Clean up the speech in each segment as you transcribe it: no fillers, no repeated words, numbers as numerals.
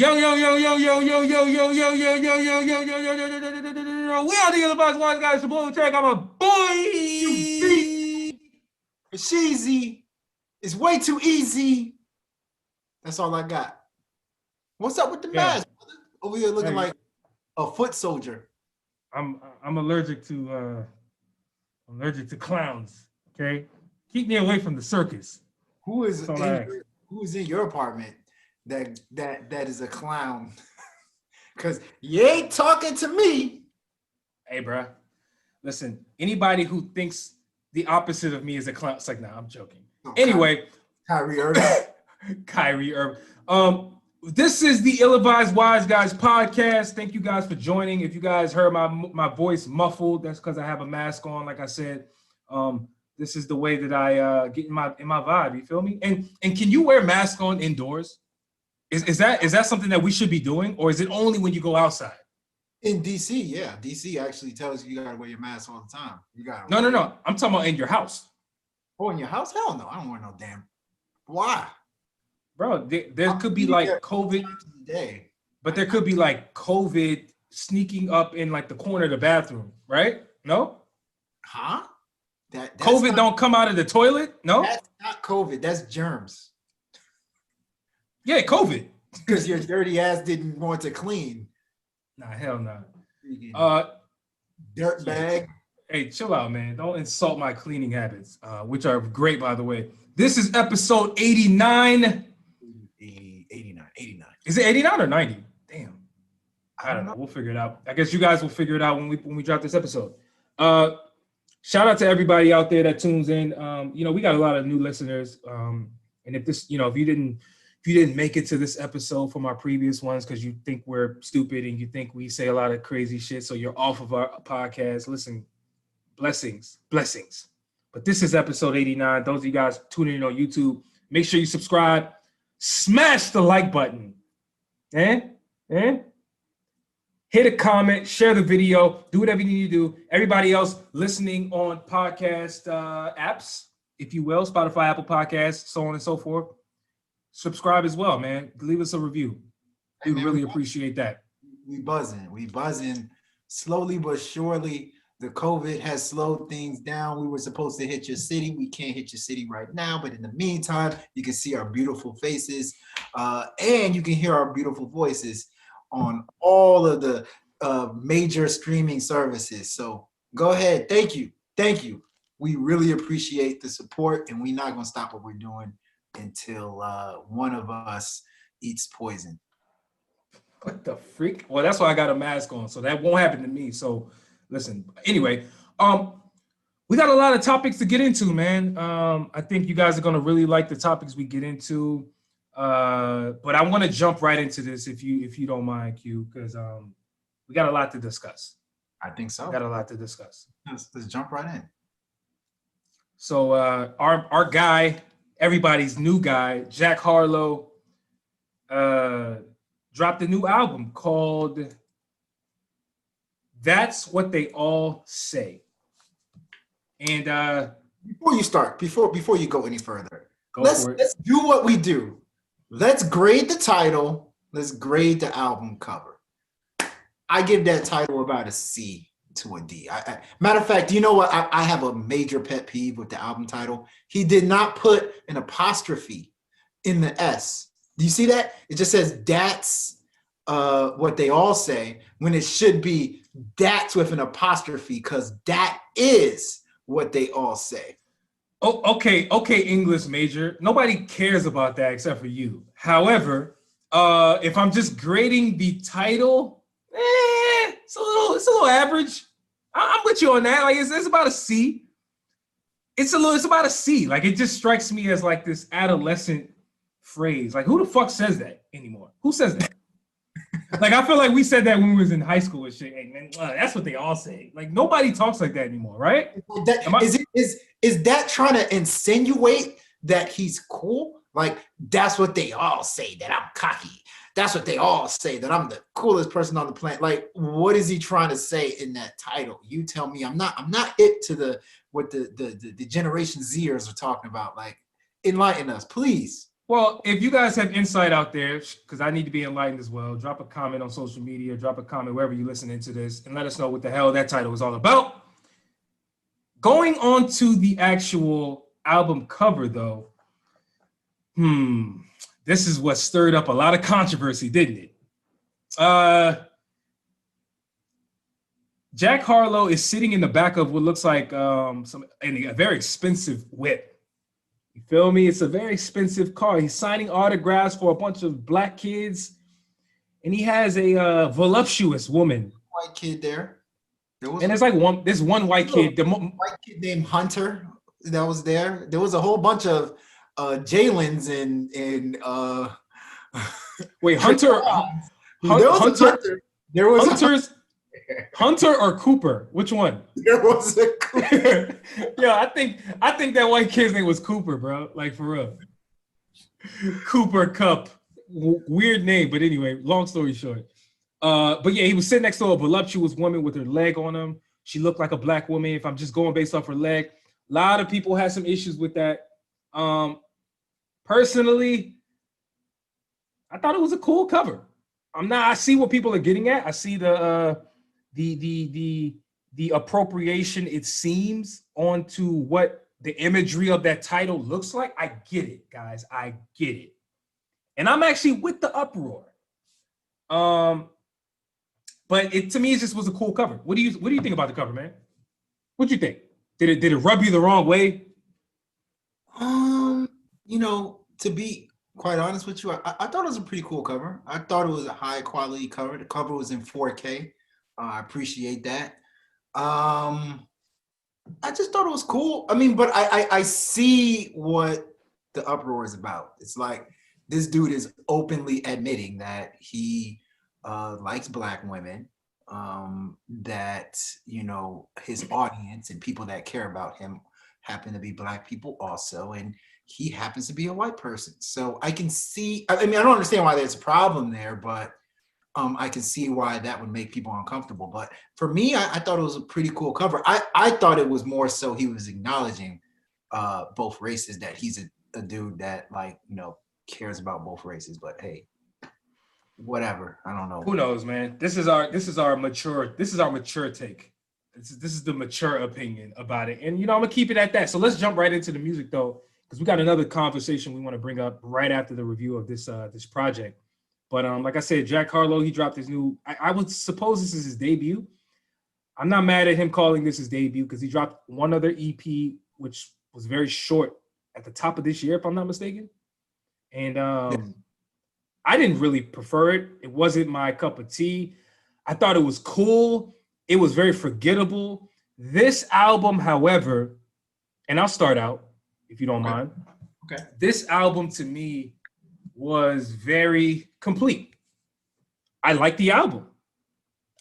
Yo, yo, yo, yo, yo, yo, yo, yo, yo, yo, yo, yo, yo, yo, yo, yo, yo, yo, yo. We are the other box wise guys. Boy, check. I'm a You beat boy. it's easy. It's way too easy. That's all I got. What's up with the Yeah. mask? Over here looking Hey, like a foot soldier. I'm allergic to clowns. Okay, keep me away from the circus. Who is That's all I in ask. who is in your apartment that is a clown? Because you ain't talking to me. Hey, bruh. Listen, anybody who thinks the opposite of me is a clown, it's like, nah, I'm joking. Oh, Anyway, Kyrie Irving. Kyrie Irving. This is the Ill-Advised Wise Guys podcast. Thank you guys for joining. If you guys heard my voice muffled, that's because I have a mask on. Like I said, this is the way that I get in my vibe. You feel me? And can you wear mask on indoors? Is that something that we should be doing, or is it only when you go outside? In DC, yeah. DC actually tells you gotta wear your mask all the time. You gotta No. I'm talking about in your house. Oh, in your house? Hell no. I don't wear no damn. Why? Bro, there could be like COVID, but there could be like COVID sneaking up in like the corner of the bathroom, right? No? Huh? That's COVID don't come out of the toilet? No? That's not COVID. That's germs. Yeah, COVID. Because your dirty ass didn't want to clean. Nah, hell no. Dirt bag. Hey, chill out, man. Don't insult my cleaning habits, which are great, by the way. This is episode 89. 89. Is it 89 or 90? Damn. I don't know. We'll figure it out. I guess you guys will figure it out when we drop this episode. Shout out to everybody out there that tunes in. We got a lot of new listeners. And if this, if you didn't make it to this episode from our previous ones because you think we're stupid and you think we say a lot of crazy shit, so you're off of our podcast, listen, blessings. But this is episode 89. Those of you guys tuning in on YouTube, make sure you subscribe. Smash the like button. Hit a comment, share the video, do whatever you need to do. Everybody else listening on podcast apps, if you will, Spotify, Apple Podcasts, so on and so forth, subscribe as well, man. Leave us a review. We really appreciate that. We buzzing. Slowly but surely, the COVID has slowed things down. We were supposed to hit your city. We can't hit your city right now, but in the meantime, you can see our beautiful faces and you can hear our beautiful voices on all of the major streaming services. So go ahead. Thank you. We really appreciate the support, and we're not going to stop what we're doing until one of us eats poison. What the freak? Well, that's why I got a mask on, so that won't happen to me. So listen, anyway, we got a lot of topics to get into, man. I think you guys are going to really like the topics we get into. But I want to jump right into this if you don't mind, Q, because we got a lot to discuss. I think so. Got a lot to discuss. Let's jump right in. So our guy, everybody's new guy, Jack Harlow, dropped a new album called That's What They All Say. And before you start, before you go any further, let's do what we do. Let's grade the title. Let's grade the album cover. I give that title about a C to a D. Matter of fact, you know what? I have a major pet peeve with the album title. He did not put an apostrophe in the S. Do you see that? It just says that's what they all say, when it should be that's with an apostrophe, because that is what they all say. Oh, okay, English major. Nobody cares about that except for you. However, if I'm just grading the title, it's a little average. I'm with you on that. Like it's about a C. It's about a C. Like it just strikes me as like this adolescent phrase. Like who the fuck says that anymore? Who says that? Like I feel like we said that when we was in high school and shit. Hey, man, that's what they all say. Like nobody talks like that anymore, right? Is that trying to insinuate that he's cool? Like that's what they all say, that I'm cocky. That's what they all say, that I'm the coolest person on the planet. Like, what is he trying to say in that title? You tell me. I'm not hip to what the Generation Zers are talking about. Like, enlighten us, please. Well, if you guys have insight out there, because I need to be enlightened as well, drop a comment on social media, drop a comment wherever you're listening to this, and let us know what the hell that title is all about. Going on to the actual album cover, though, this is what stirred up a lot of controversy, didn't it? Jack Harlow is sitting in the back of what looks like a very expensive whip. You feel me? It's a very expensive car. He's signing autographs for a bunch of black kids, and he has a voluptuous woman. White kid there. And there's like one white kid. White kid named Hunter that was there. There was a whole bunch of Jalen's and wait, Hunter. There was Hunter's. Hunter or Cooper? Which one? There was a Cooper. Yeah, I think that white kid's name was Cooper, bro. Like for real. Cooper Cup. Weird name, but anyway, long story short. But yeah, he was sitting next to a voluptuous woman with her leg on him. She looked like a black woman. If I'm just going based off her leg, a lot of people had some issues with that. Personally, I thought it was a cool cover. I see what people are getting at. I see the appropriation, it seems, onto what the imagery of that title looks like. I get it, guys. I get it. And I'm actually with the uproar. But to me, it just was a cool cover. What do you think about the cover, man? What do you think? Did it rub you the wrong way? To be quite honest with you, I thought it was a pretty cool cover. I thought it was a high quality cover. The cover was in 4K. I appreciate that. I just thought it was cool. I mean, but I see what the uproar is about. It's like this dude is openly admitting that he likes black women, that, his audience and people that care about him happen to be black people also. And he happens to be a white person. So I can see, I mean, I don't understand why there's a problem there, but I can see why that would make people uncomfortable. But for me, I thought it was a pretty cool cover. I thought it was more so he was acknowledging both races, that he's a dude that cares about both races. But hey, whatever. I don't know. Who knows, man? This is our mature take. This is the mature opinion about it. And I'm gonna keep it at that. So let's jump right into the music though, because we got another conversation we want to bring up right after the review of this project. But like I said, Jack Harlow, he dropped his new, I would suppose this is his debut. I'm not mad at him calling this his debut because he dropped one other EP, which was very short at the top of this year, if I'm not mistaken. And I didn't really prefer it. It wasn't my cup of tea. I thought it was cool. It was very forgettable. This album, however, and I'll start out, if you don't mind. Okay. This album to me was very complete. I liked the album.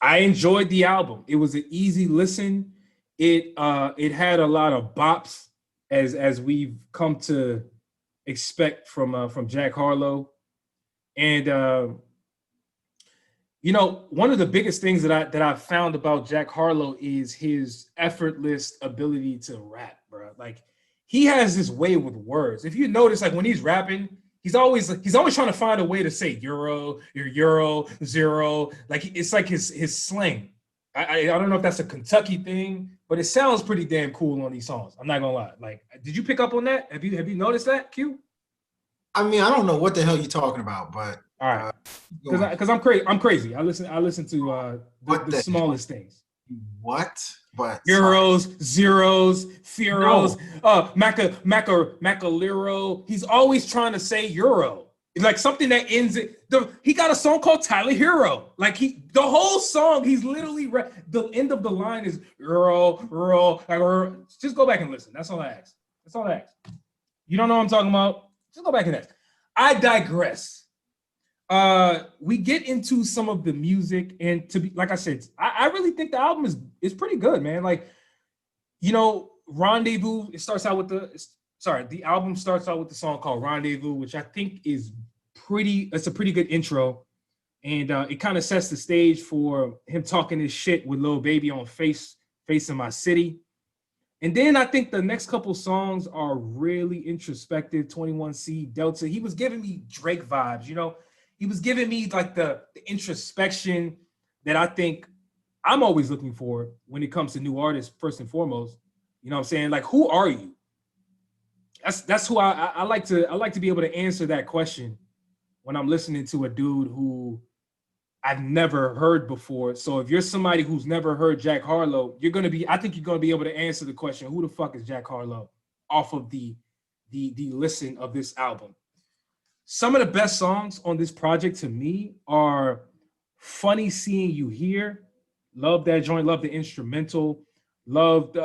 I enjoyed the album. It was an easy listen. It had a lot of bops, as we've come to expect from Jack Harlow. And one of the biggest things that I found about Jack Harlow is his effortless ability to rap, bro. Like, he has this way with words. If you notice, like when he's rapping, he's always trying to find a way to say euro, zero. Like, it's like his slang. I don't know if that's a Kentucky thing, but it sounds pretty damn cool on these songs. I'm not gonna lie. Like, did you pick up on that? Have you noticed that, Q? I mean, I don't know what the hell you're talking about, but all right, because I'm crazy. I listen to the smallest things. What? But euros, zeros, Furos, Macalero. He's always trying to say euro. It's like something that ends it. He got a song called Tyler Hero. Like, the whole song, he's literally the end of the line is euro. Just go back and listen. That's all I ask. You don't know what I'm talking about? Just go back and ask. I digress. We get into some of the music, and to be like I said, I really think the album is pretty good, man. Like, Rendezvous. The album starts out with the song called Rendezvous, which I think is it's a pretty good intro, and it kind of sets the stage for him talking his shit with Lil Baby on Face in My City. And then I think the next couple songs are really introspective. 21C, Delta. He was giving me Drake vibes, you know. He was giving me like the introspection that I think I'm always looking for when it comes to new artists, first and foremost. You know what I'm saying? Like, who are you? That's who I like to be able to answer that question when I'm listening to a dude who I've never heard before. So if you're somebody who's never heard Jack Harlow, I think you're gonna be able to answer the question, who the fuck is Jack Harlow, off of the listen of this album. Some of the best songs on this project to me are Funny Seeing You Here. Love that joint, love the instrumental, loved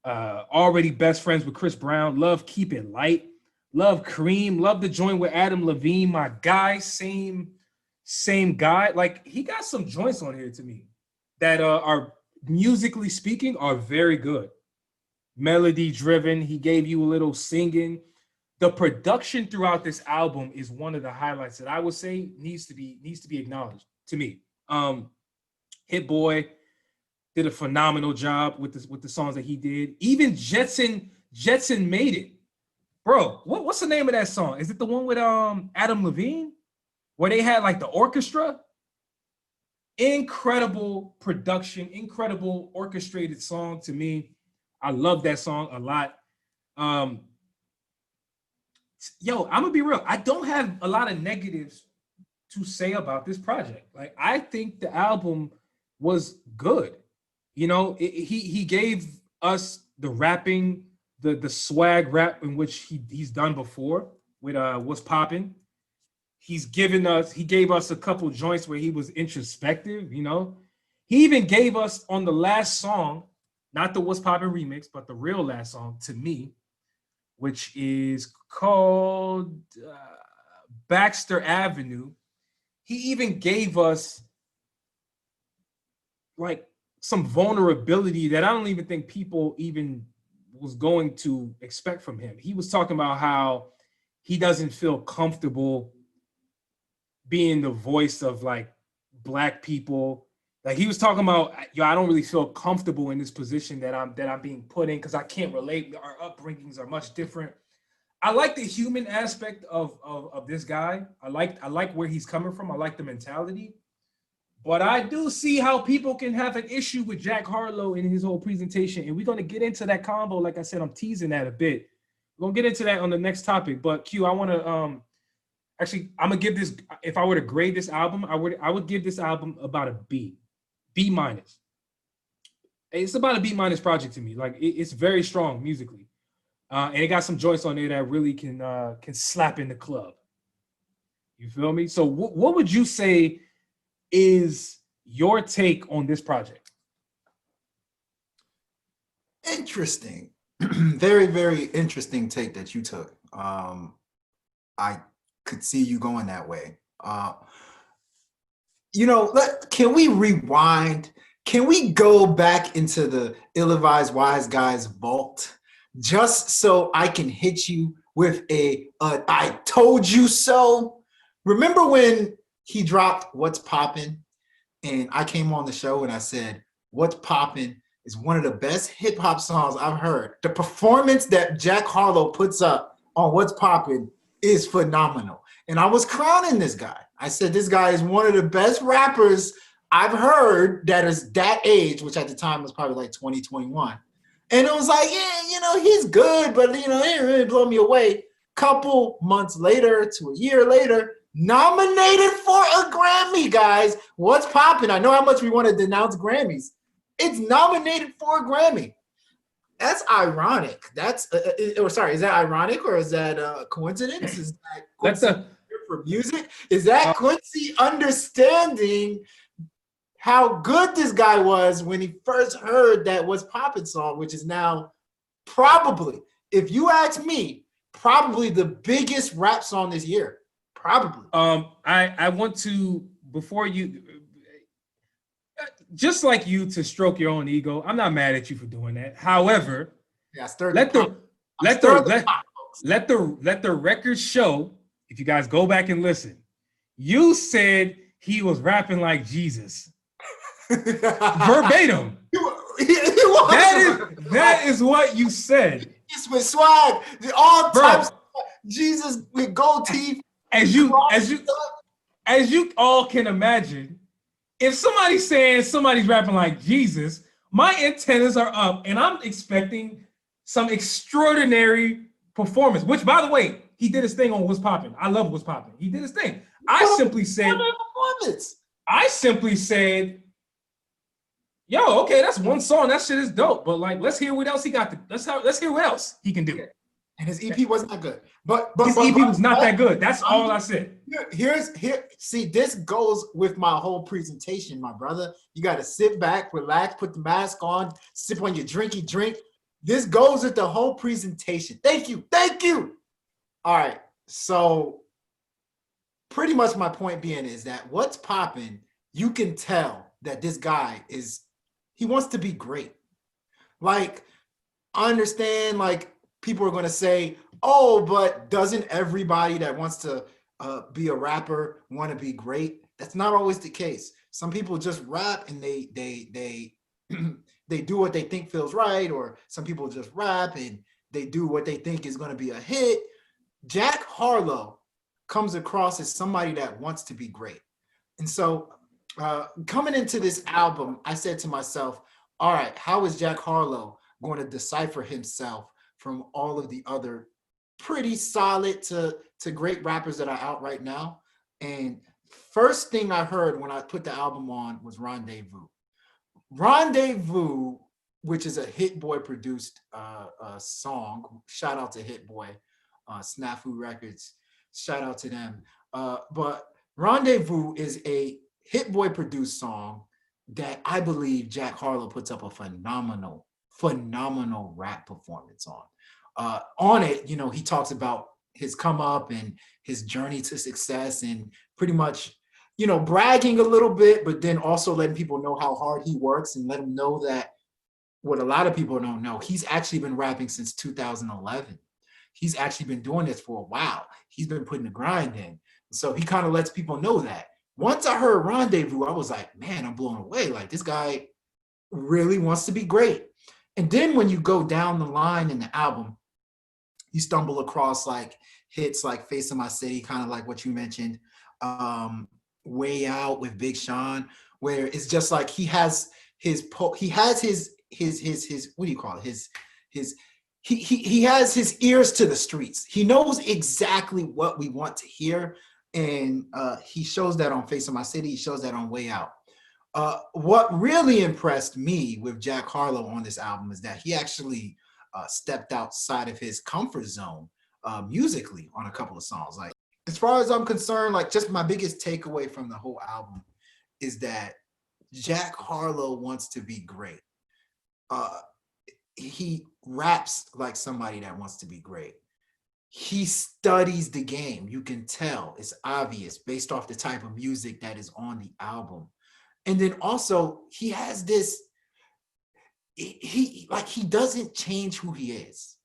Already Best Friends with Chris Brown, love Keep It Light, love Cream, love the joint with Adam Levine, my guy, same guy. Like, he got some joints on here to me that are, musically speaking, are very good. Melody driven. He gave you a little singing. The production throughout this album is one of the highlights that I would say needs to be acknowledged to me. Hit Boy did a phenomenal job with the songs that he did. Even Jetson Made It. Bro, what's the name of that song? Is it the one with Adam Levine? Where they had like the orchestra? Incredible production, incredible orchestrated song to me. I love that song a lot. Yo, I'm gonna be real. I don't have a lot of negatives to say about this project. Like, I think the album was good. You know, he gave us the rapping, the swag rap in which he's done before with What's Poppin'. He gave us a couple joints where he was introspective, you know. He even gave us on the last song, not the What's Poppin' remix, but the real last song to me, which is called Baxter Avenue. He even gave us like some vulnerability that I don't even think people even was going to expect from him. He was talking about how he doesn't feel comfortable being the voice of like Black people. Like, he was talking about, yo, I don't really feel comfortable in this position that I'm being put in because I can't relate. Our upbringings are much different. I like the human aspect of this guy. I like where he's coming from. I like the mentality. But I do see how people can have an issue with Jack Harlow in his whole presentation. And we're going to get into that combo. Like I said, I'm teasing that a bit. We're going to get into that on the next topic. But Q, I want to actually, I'm going to give this, if I were to grade this album, I would give this album about a B minus. It's about a B minus project to me. Like, it's very strong musically. And it got some joints on there that really can slap in the club. You feel me? So what would you say is your take on this project? Interesting. Very, very interesting take that you took. I could see you going that way. You know, can we rewind? Can we go back into the ill-advised wise guy's vault just so I can hit you with a I told you so? Remember when he dropped What's Poppin'? And I came on the show and I said, What's Poppin' is one of the best hip hop songs I've heard. The performance that Jack Harlow puts up on What's Poppin' is phenomenal. And I was crowning this guy. I said, this guy is one of the best rappers I've heard that is that age, which at the time was probably like 2021. And it was like, yeah, you know, he's good, but, you know, he didn't really blow me away. Couple months later to a year later, nominated for a Grammy, guys. What's Poppin'? I know how much we want to denounce Grammys. It's nominated for a Grammy. That's ironic. Is that ironic or is that a coincidence? Is that coincidence for music? Is that Quincy understanding how good this guy was when he first heard that What's Poppin' song, which is now probably, if you ask me, probably the biggest rap song this year. Probably. I want to, before you, just like you, to stroke your own ego. I'm not mad at you for doing that. However, yeah, let the record show, if you guys go back and listen, you said he was rapping like Jesus. Verbatim. That is what you said. It's with swag. All Bro. types of Jesus with gold teeth. As you all can imagine, if somebody's saying somebody's rapping like Jesus, my antennas are up and I'm expecting some extraordinary performance, which by the way, he did his thing on What's Poppin'. I love What's Poppin'. He did his thing. I simply said, yo, okay, that's one song. That shit is dope. But like, let's hear what else he got. Let's hear what else he can do. And his EP wasn't that good. But his EP was not that good. That's all I said. See, this goes with my whole presentation, my brother. You got to sit back, relax, put the mask on, sip on your drinky drink. This goes with the whole presentation. Thank you. All right. So pretty much my point being is that What's Poppin', you can tell that this guy he wants to be great. Like, I understand, like, people are going to say, oh, but doesn't everybody that wants to be a rapper want to be great? That's not always the case. Some people just rap and they they do what they think feels right, or some people just rap and they do what they think is going to be a hit. Jack Harlow comes across as somebody that wants to be great. And so coming into this album, I said to myself, all right, how is Jack Harlow going to decipher himself from all of the other pretty solid to great rappers that are out right now? And first thing I heard when I put the album on was Rendezvous. Rendezvous, which is a Hit Boy produced song. Shout out to Hit Boy, Snafu Records. Shout out to them. But Rendezvous is a Hit Boy produced song that I believe Jack Harlow puts up a phenomenal rap performance on. On it, you know, he talks about his come up and his journey to success and pretty much, you know, bragging a little bit, but then also letting people know how hard he works and let them know that what a lot of people don't know, he's actually been rapping since 2011. He's actually been doing this for a while. He's been putting the grind in. So he kind of lets people know that. Once I heard Rendezvous, I was like, man, I'm blown away. Like, this guy really wants to be great. And then when you go down the line in the album, you stumble across like hits like Face of My City, kind of like what you mentioned, Way Out with Big Sean, where it's just like he has his what do you call it? He has his ears to the streets. He knows exactly what we want to hear. And he shows that on Face of My City. He shows that on Way Out. What really impressed me with Jack Harlow on this album is that he actually stepped outside of his comfort zone musically on a couple of songs. Like, as far as I'm concerned, like, just my biggest takeaway from the whole album is that Jack Harlow wants to be great. He raps like somebody that wants to be great. He studies the game. You can tell, it's obvious based off the type of music that is on the album. And then also he has this, he doesn't change who he is.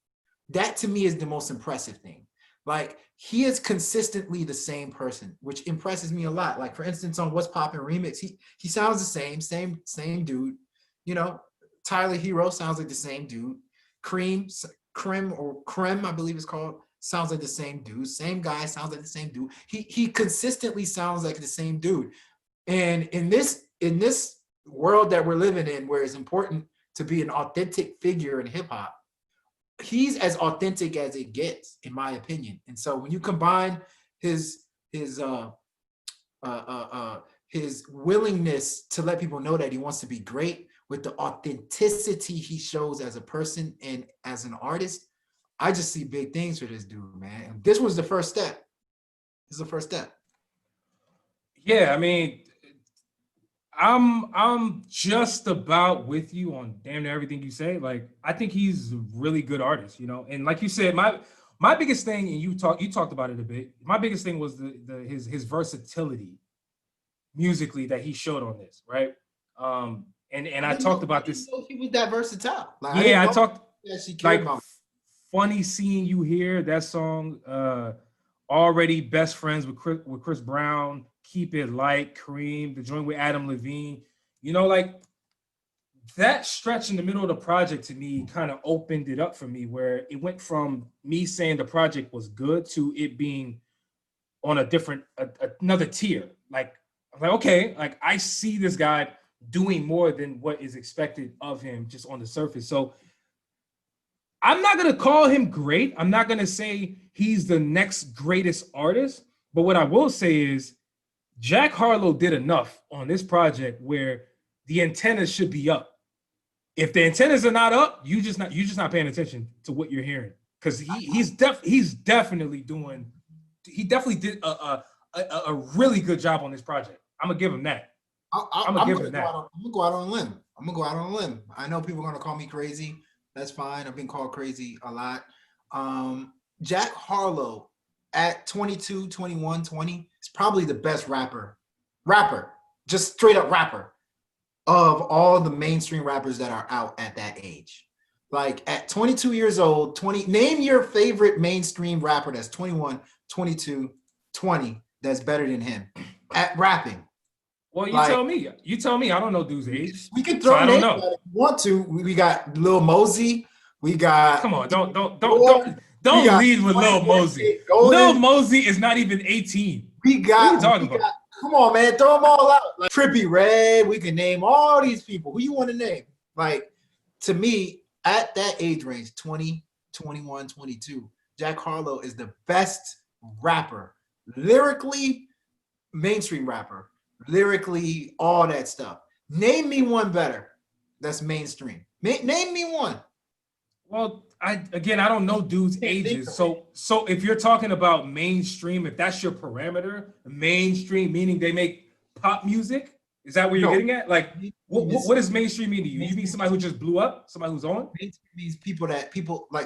That to me is the most impressive thing. Like, he is consistently the same person, which impresses me a lot. Like, for instance, on What's Poppin' remix, he sounds the same dude. You know, Tyler Hero sounds like the same dude. Creme, I believe it's called, sounds like the same dude. Same guy sounds like the same dude. He consistently sounds like the same dude. And in this world that we're living in, where it's important to be an authentic figure in hip hop, he's as authentic as it gets, in my opinion. And so when you combine his willingness to let people know that he wants to be great with the authenticity he shows as a person and as an artist, I just see big things for this dude, man. And this was the first step. This is the first step. Yeah, I mean, I'm just about with you on damn near everything you say. Like, I think he's a really good artist, you know. And like you said, my biggest thing, and you talked about it a bit. My biggest thing was his versatility musically that he showed on this, right? And I talked about this. He was that versatile. Like, yeah, I talked like about. Funny Seeing You Here, that song. Already Best Friends with Chris Brown, Keep It Light, Kareem, the joint with Adam Levine. You know, like, that stretch in the middle of the project to me kind of opened it up for me, where it went from me saying the project was good to it being on a different another tier. Like I'm like, okay, like I see this guy doing more than what is expected of him just on the surface. So I'm not gonna call him great. I'm not gonna say he's the next greatest artist. But what I will say is Jack Harlow did enough on this project where the antennas should be up. If the antennas are not up, you just not paying attention to what you're hearing, because he's definitely doing. He definitely did a really good job on this project. I'm gonna give him that. I'm gonna go out on a limb. I'm gonna go out on a limb. I know people are gonna call me crazy. That's fine. I've been called crazy a lot. Jack Harlow at 22, 21, 20 is probably the best rapper, just straight up rapper of all the mainstream rappers that are out at that age. Like at 22 years old, name your favorite mainstream rapper that's 21, 22, 20 that's better than him at rapping. Well, you tell me. You tell me. I don't know dude's age. We can throw names out if you want to. We got Lil Mosey. We got. Come on, don't lead with Lil Mosey. Lil Mosey is not even 18. What are you talking about? Come on, man, throw them all out. Like Trippie Redd. We can name all these people. Who you want to name? Like, to me, at that age range, 20, 21, 22, Jack Harlow is the best rapper, lyrically, mainstream rapper, lyrically, all that stuff. Name me one better that's mainstream. Name me one. Well, I don't know dudes' ages. So if you're talking about mainstream, if that's your parameter, mainstream meaning they make pop music, is that what you're getting at? Like, what does mainstream mean to you? You mean somebody who just blew up, somebody who's on? Mainstream means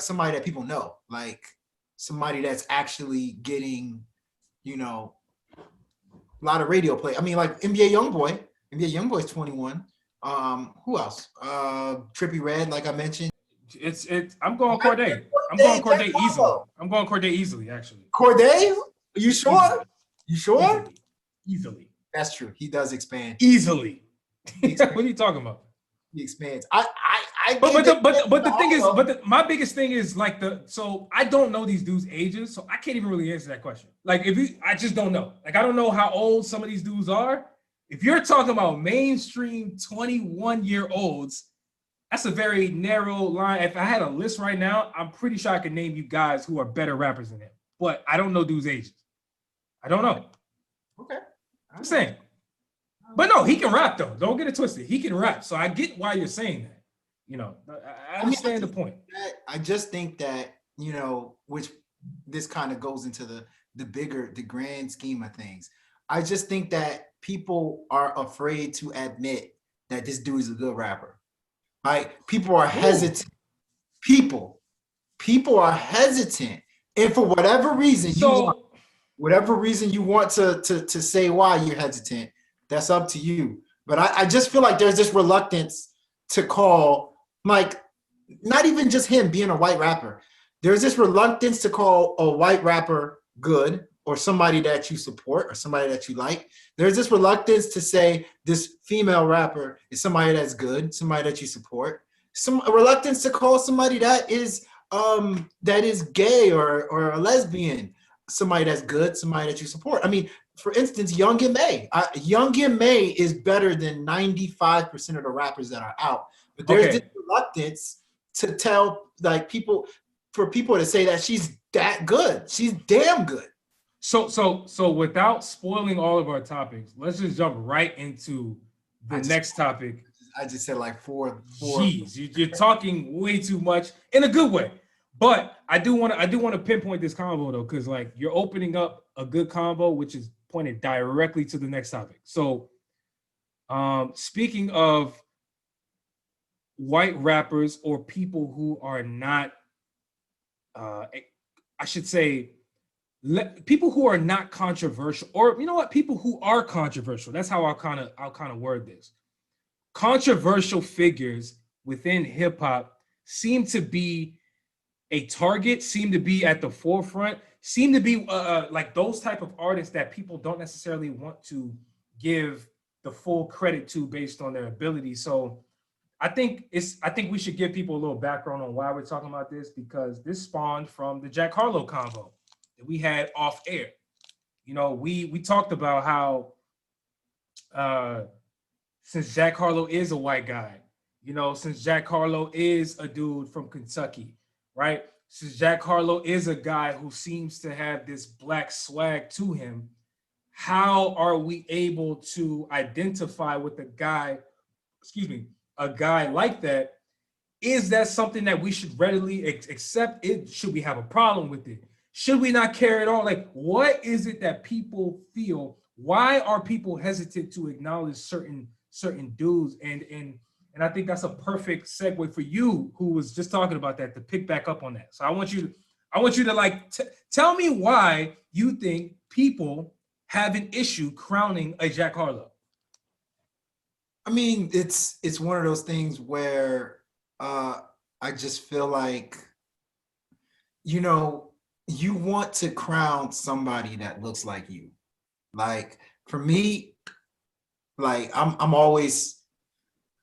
somebody that people know, like somebody that's actually getting, a lot of radio play. I mean, like NBA Youngboy. NBA Youngboy's 21. Who else? Trippie Redd, like I mentioned. I'm going Corday. I'm going Corday easily. I'm going Corday easily, actually. Corday? Are you sure? You sure? Easily. That's true. He does expand. Easily. What are you talking about? He expands. My biggest thing is like so I don't know these dudes' ages, so I can't even really answer that question. Like I just don't know. Like I don't know how old some of these dudes are. If you're talking about mainstream 21-year-olds, that's a very narrow line. If I had a list right now, I'm pretty sure I could name you guys who are better rappers than him. But I don't know dudes' ages. I don't know. Okay. I'm saying. But no, he can rap though. Don't get it twisted. He can rap. So I get why you're saying that. I understand the point. I just think that, which this kind of goes into the grand scheme of things. I just think that people are afraid to admit that this dude is a good rapper. Like people are hesitant. People are hesitant, and for whatever reason you want to say why you're hesitant, that's up to you. But I just feel like there's this reluctance to call, like, not even just him being a white rapper. There's this reluctance to call a white rapper good or somebody that you support or somebody that you like. There's this reluctance to say this female rapper is somebody that's good, somebody that you support. Some reluctance to call somebody that is gay or a lesbian somebody that's good, somebody that you support. I mean, for instance, Young M.A. Young M.A. is better than 95% of the rappers that are out. But there's this reluctance to tell for people to say that she's that good. She's damn good. So without spoiling all of our topics, let's just jump right into the next topic. I just said like four. Jeez, you're talking way too much in a good way. But I do want to pinpoint this combo though, because like you're opening up a good combo, which is pointed directly to the next topic. So, speaking of white rappers or people who are not, I should say, people who are not controversial, or people who are controversial. That's how I'll kind of word this. Controversial figures within hip hop seem to be a target, seem to be at the forefront, seem to be like those type of artists that people don't necessarily want to give the full credit to based on their ability. So I think we should give people a little background on why we're talking about this, because this spawned from the Jack Harlow convo that we had off air. You know, we talked about how since Jack Harlow is a white guy, you know, since Jack Harlow is a dude from Kentucky, right? Since Jack Harlow is a guy who seems to have this black swag to him, how are we able to identify with a guy, a guy like that? Is that something that we should readily accept? Should we have a problem with it? Should we not care at all? Like, what is it that people feel? Why are people hesitant to acknowledge certain dudes? And I think that's a perfect segue for you, who was just talking about that, to pick back up on that. So I want you to like tell me why you think people have an issue crowning a Jack Harlow. I mean, it's one of those things where I just feel like, you know, you want to crown somebody that looks like you. Like, for me, like I'm always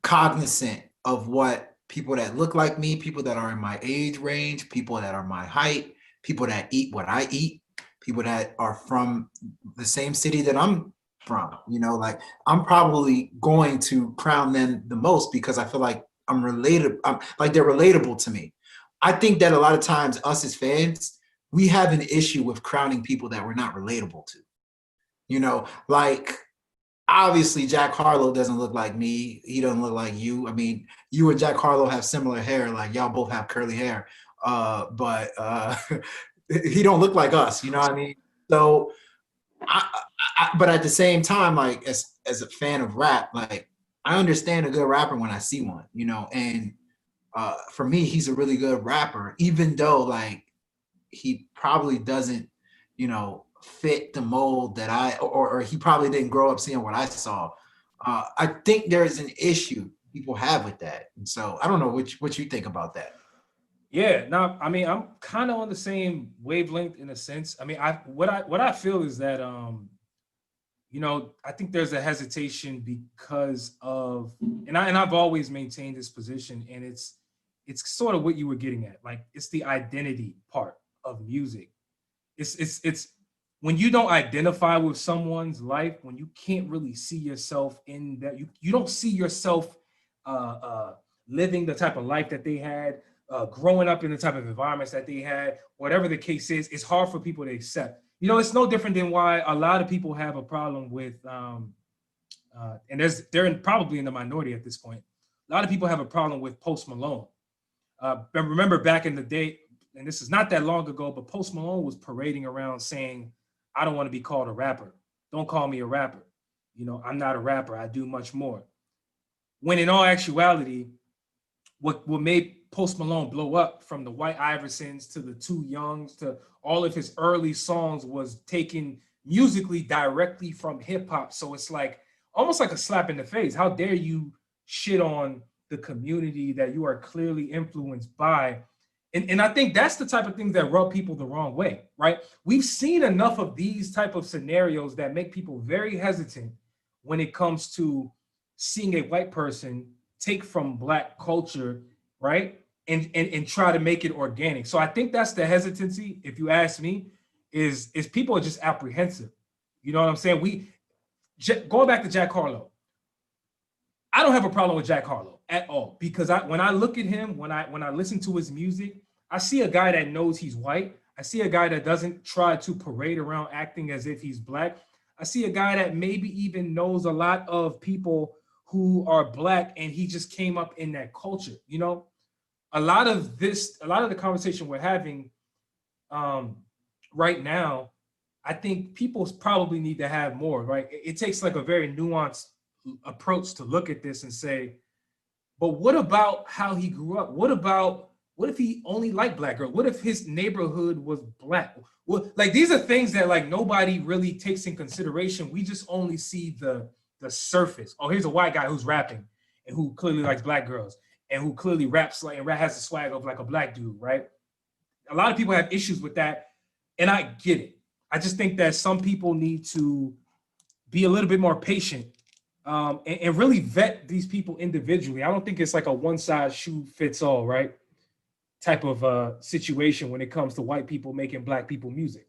cognizant of what people that look like me, people that are in my age range, people that are my height, people that eat what I eat, people that are from the same city that I'm from, you know, like I'm probably going to crown them the most because I feel like I'm related, like they're relatable to me. I think that a lot of times us as fans, we have an issue with crowning people that we're not relatable to. You know, like obviously Jack Harlow doesn't look like me. He doesn't look like you. I mean, you and Jack Harlow have similar hair, like y'all both have curly hair. But he don't look like us, you know what I mean? So but at the same time, like as a fan of rap, like I understand a good rapper when I see one, you know, and for me, he's a really good rapper, even though like he probably doesn't, you know, fit the mold that or he probably didn't grow up seeing what I saw. I think there's an issue people have with that. And so I don't know what you think about that. Yeah, no, I mean, I'm kind of on the same wavelength in a sense. I mean, what I feel is that you know, I think there's a hesitation because of, and I've always maintained this position, and it's sort of what you were getting at. Like, it's the identity part of music. It's when you don't identify with someone's life, when you can't really see yourself in that, you don't see yourself living the type of life that they had, growing up in the type of environments that they had, whatever the case is, it's hard for people to accept. You know, it's no different than why a lot of people have a problem with, and they're probably in the minority at this point. A lot of people have a problem with Post Malone. But remember back in the day, and this is not that long ago, but Post Malone was parading around saying, I don't want to be called a rapper. Don't call me a rapper. You know, I'm not a rapper. I do much more. When in all actuality, what made Post Malone blow up, from the White Iversons to the Too Youngs to all of his early songs, was taken musically directly from hip hop. So it's like almost like a slap in the face. How dare you shit on the community that you are clearly influenced by? And I think that's the type of things that rub people the wrong way, right? We've seen enough of these type of scenarios that make people very hesitant when it comes to seeing a white person take from Black culture, right? And try to make it organic. So I think that's the hesitancy, if you ask me, is people are just apprehensive. You know what I'm saying? Going back to Jack Harlow, I don't have a problem with Jack Harlow at all, because when I look at him, when I listen to his music, I see a guy that knows he's white. I see a guy that doesn't try to parade around acting as if he's Black. I see a guy that maybe even knows a lot of people who are Black, and he just came up in that culture. You know, a lot of the conversation we're having right now, I think people probably need to have more, right? It takes like a very nuanced approach to look at this and say, but what about how he grew up? What if he only liked Black girls? What if his neighborhood was Black? Well, like, these are things that like nobody really takes in consideration. We just only see the surface. Oh, here's a white guy who's rapping and who clearly likes Black girls and who clearly raps like and has the swag of like a Black dude, right? A lot of people have issues with that, and I get it. I just think that some people need to be a little bit more patient and really vet these people individually. I don't think it's like a one size shoe fits all, right? Type of situation when it comes to white people making black people music.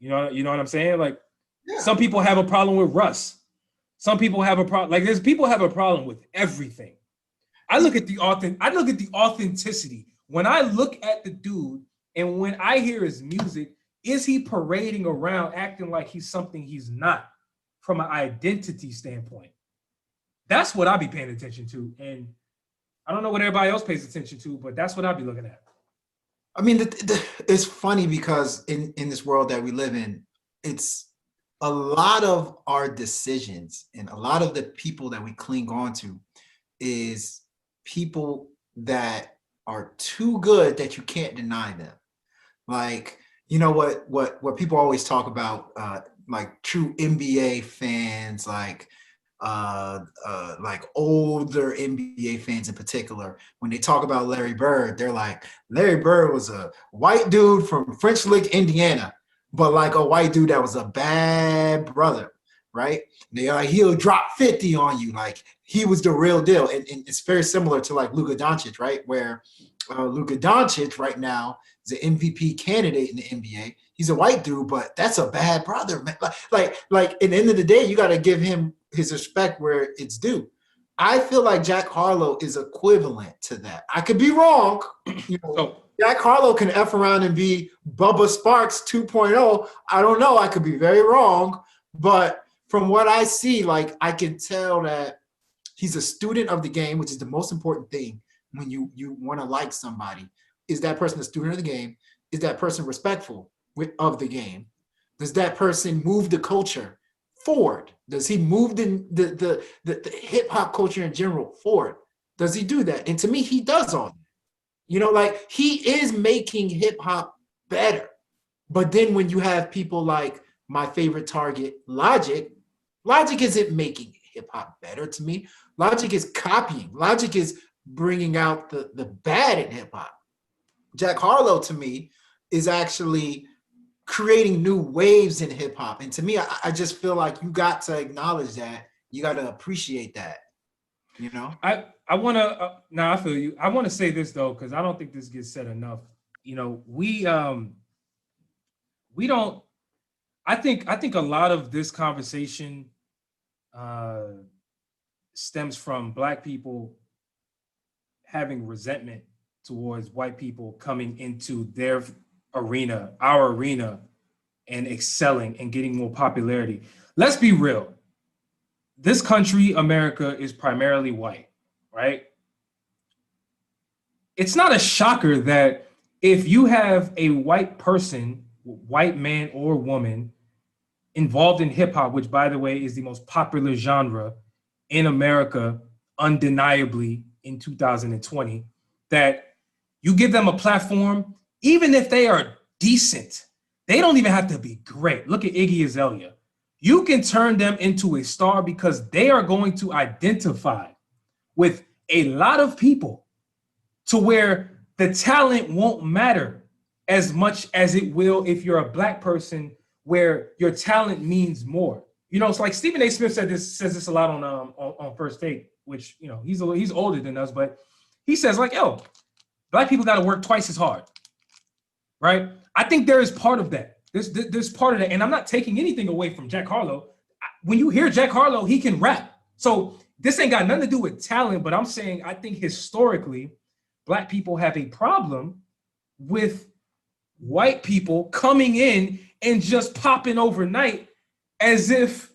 You know what I'm saying? Like Yeah. some people have a problem with Russ. Some people have a problem. Like there's people have a problem with everything. I look at the authenticity. When I look at the dude and when I hear his music, is he parading around acting like he's something he's not from an identity standpoint? That's what I'll be paying attention to. And I don't know what everybody else pays attention to, but that's what I'll be looking at. I mean, it's funny because in this world that we live in, it's a lot of our decisions and a lot of the people that we cling on to is people that are too good that you can't deny them. Like, you know what people always talk about, like true NBA fans, like older NBA fans in particular, when they talk about Larry Bird, they're like, Larry Bird was a white dude from French Lick, Indiana, but like a white dude that was a bad brother, right? They like, he'll drop 50 on you, like he was the real deal. And it's very similar to like Luka Doncic, right? Where Luka Doncic right now is an MVP candidate in the NBA. He's a white dude, but that's a bad brother, man. Like at the end of the day, you got to give him his respect where it's due. I feel like Jack Harlow is equivalent to that. I could be wrong. You know, Jack Harlow can F around and be Bubba Sparks 2.0. I don't know. I could be very wrong. But from what I see, like I can tell that he's a student of the game, which is the most important thing when you want to like somebody. Is that person a student of the game? Is that person respectful of the game? Does that person move the culture forward? Does he move the hip hop culture in general forward? Does he do that? And to me, he does all that. You know, like he is making hip hop better. But then when you have people like my favorite target, Logic isn't making hip hop better to me. Logic is copying. Logic is bringing out the bad in hip hop. Jack Harlow to me is actually creating new waves in hip hop. And to me, I just feel like you got to acknowledge that. You got to appreciate that, you know? I want to, now I feel you. I want to say this though, because I don't think this gets said enough. You know, we don't, I think a lot of this conversation stems from Black people having resentment towards white people coming into their arena, our arena, and excelling and getting more popularity. Let's be real. This country, America, is primarily white, right? It's not a shocker that if you have a white person, white man or woman, involved in hip hop, which by the way is the most popular genre in America, undeniably in 2020, that you give them a platform, even if they are decent, they don't even have to be great. Look at Iggy Azalea. You can turn them into a star because they are going to identify with a lot of people to where the talent won't matter as much as it will if you're a Black person where your talent means more. You know, it's like Stephen A. Smith says this a lot on First Take, which, you know, he's older than us, but he says like, yo, Black people got to work twice as hard, right? I think there is part of that. There's part of that, and I'm not taking anything away from Jack Harlow. When you hear Jack Harlow, he can rap. So this ain't got nothing to do with talent, but I'm saying I think historically, Black people have a problem with white people coming in and just popping overnight as if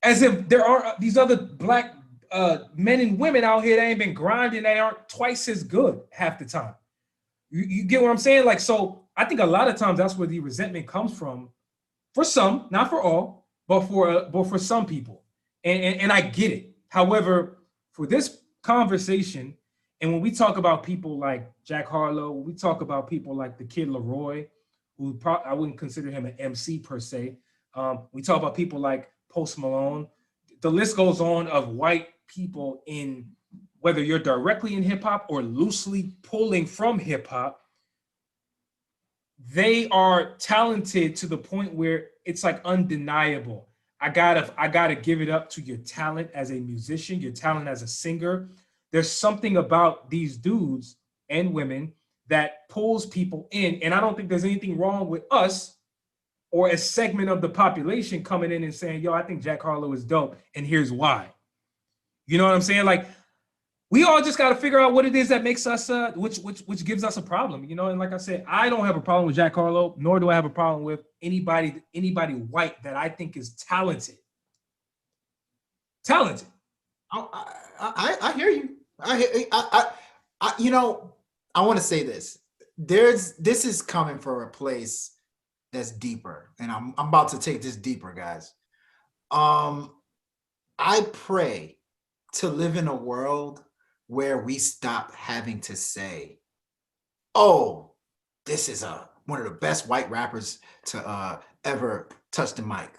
there are these other Black men and women out here that ain't been grinding, that aren't twice as good half the time. You get what I'm saying? Like, so I think a lot of times that's where the resentment comes from, for some, not for all, but for some people. And I get it. However, for this conversation, and when we talk about people like Jack Harlow, we talk about people like the Kid Leroy, who I wouldn't consider him an MC per se. We talk about people like Post Malone. The list goes on of white people in, whether you're directly in hip hop or loosely pulling from hip hop, they are talented to the point where it's like undeniable. I gotta give it up to your talent as a musician, your talent as a singer. There's something about these dudes and women that pulls people in. And I don't think there's anything wrong with us or a segment of the population coming in and saying, yo, I think Jack Harlow is dope, and here's why. You know what I'm saying? Like, we all just got to figure out what it is that makes us, which gives us a problem, you know. And like I said, I don't have a problem with Jack Harlow, nor do I have a problem with anybody white that I think is talented. Talented. I hear you. You know, I want to say this. This is coming from a place that's deeper, and I'm about to take this deeper, guys. I pray to live in a world where we stop having to say, oh, this is one of the best white rappers to ever touch the mic.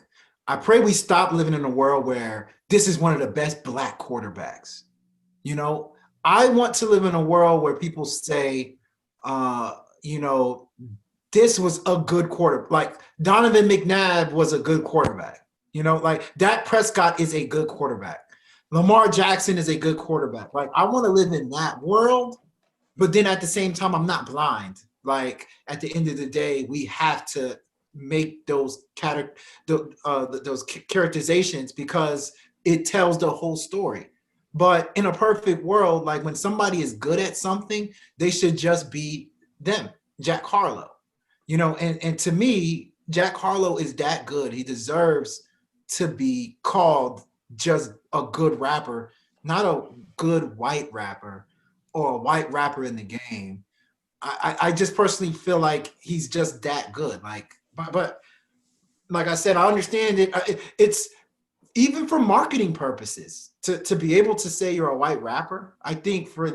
I pray we stop living in a world where this is one of the best black quarterbacks. You know, I want to live in a world where people say, you know, this was a good quarterback. Like Donovan McNabb was a good quarterback. You know, like Dak Prescott is a good quarterback. Lamar Jackson is a good quarterback. Like, I want to live in that world, but then at the same time, I'm not blind. Like, at the end of the day, we have to make those characterizations because it tells the whole story. But in a perfect world, like when somebody is good at something, they should just be them, Jack Harlow. You know, and to me, Jack Harlow is that good. He deserves to be called just a good rapper, not a good white rapper or a white rapper in the game. I just personally feel like he's just that good. Like, but like I said, I understand it. It's even for marketing purposes to be able to say you're a white rapper. I think for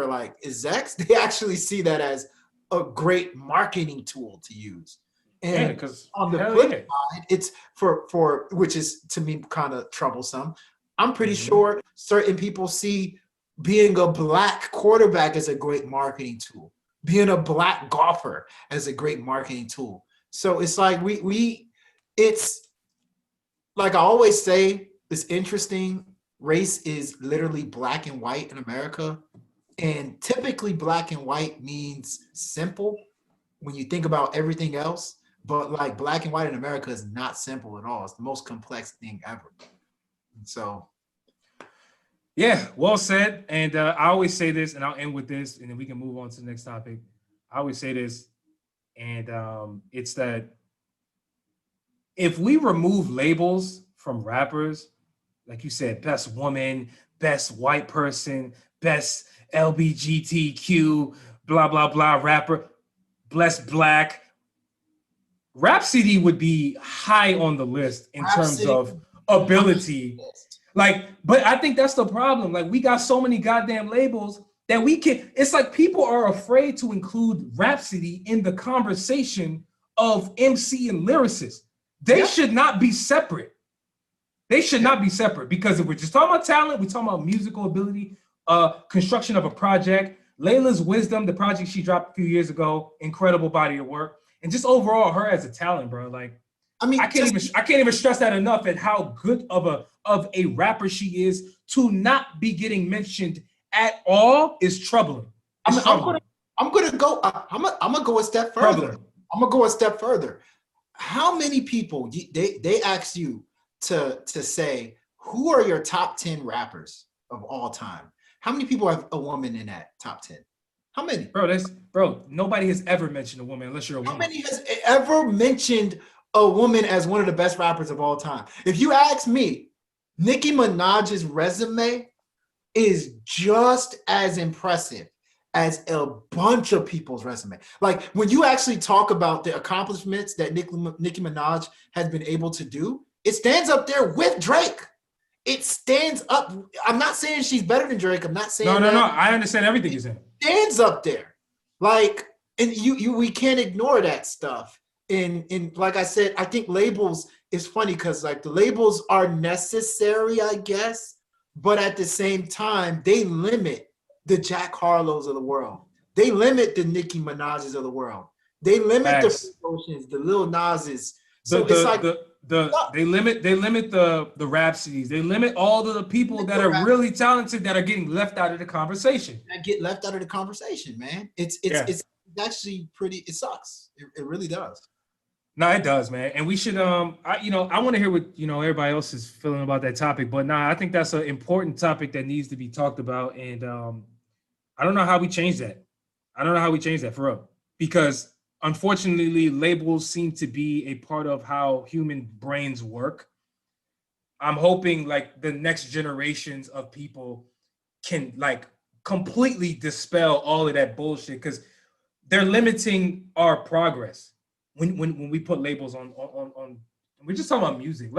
like execs, they actually see that as a great marketing tool to use. And because on the flip side, it's for which is to me kind of troublesome. I'm pretty sure certain people see being a black quarterback as a great marketing tool, being a black golfer as a great marketing tool. So it's like it's like I always say, it's interesting. Race is literally black and white in America. And typically black and white means simple when you think about everything else. But like black and white in America is not simple at all. It's the most complex thing ever. So, yeah, well said. And I always say this, and I'll end with this, and then we can move on to the next topic. I always say this, and it's that if we remove labels from rappers, like you said, best woman, best white person, best LGBTQ, blah, blah, blah rapper, blessed black, Rhapsody would be high on the list in terms of ability. Like, but I think that's the problem. Like, we got so many goddamn labels that we can, it's like people are afraid to include Rhapsody in the conversation of MC and lyricist. They should not be separate. They should not be separate, because if we're just talking about talent, we're talking about musical ability, construction of a project. Layla's Wisdom, the project she dropped a few years ago, incredible body of work. And just overall, her as a talent, bro. Like, I mean, I can't even stress that enough at how good of a rapper she is. To not be getting mentioned at all is troubling. I'm gonna go a step further. I'm gonna go a step further. How many people they ask you to say, who are your top 10 rappers of all time? How many people have a woman in that top 10? How many? Bro, nobody has ever mentioned a woman unless you're a woman. How many has ever mentioned a woman as one of the best rappers of all time? If you ask me, Nicki Minaj's resume is just as impressive as a bunch of people's resume. Like, when you actually talk about the accomplishments that Nicki Minaj has been able to do, it stands up there with Drake. It stands up. I'm not saying she's better than Drake. I'm not saying no. I understand everything you're saying. Stands up there. Like, and we can't ignore that stuff. And like I said, I think labels is funny because like the labels are necessary, I guess, but at the same time, they limit the Jack Harlows of the world. They limit the Nicki Minaj's of the world. They limit the Oceans, the Lil Nas's. So it's like they limit the Rhapsodies. They limit all of the people that are really talented that are getting left out of the conversation. That get left out of the conversation, man. It's actually pretty. It sucks. It really does. No, it does, man. And we should I want to hear what everybody else is feeling about that topic. But I think that's an important topic that needs to be talked about. And I don't know how we change that. I don't know how we change that for real. Because unfortunately, labels seem to be a part of how human brains work. I'm hoping like the next generations of people can like completely dispel all of that bullshit, because they're limiting our progress when we put labels on. We're just talking about music.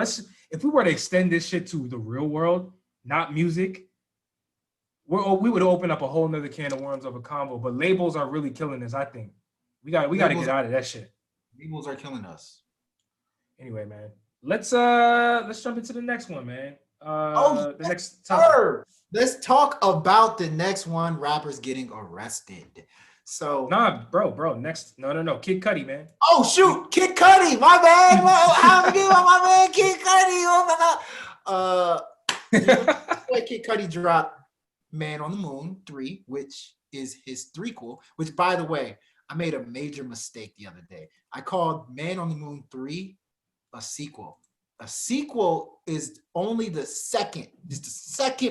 If we were to extend this shit to the real world, not music, we would open up a whole nother can of worms of a combo. But labels are really killing us. I think we got to get out of that shit. Labels are killing us. Anyway, man, let's jump into the next one, man. The next topic. Let's talk about the next one. Rappers getting arrested. So bro. Next, no. Kid Cudi, man. Oh shoot, Kid Cudi. My bad. How forget about my man Kid Cudi? Oh my god. Kid Cudi dropped Man on the Moon 3, which is his threequel. Which, by the way, I made a major mistake the other day. I called Man on the Moon 3 a sequel. A sequel is only the second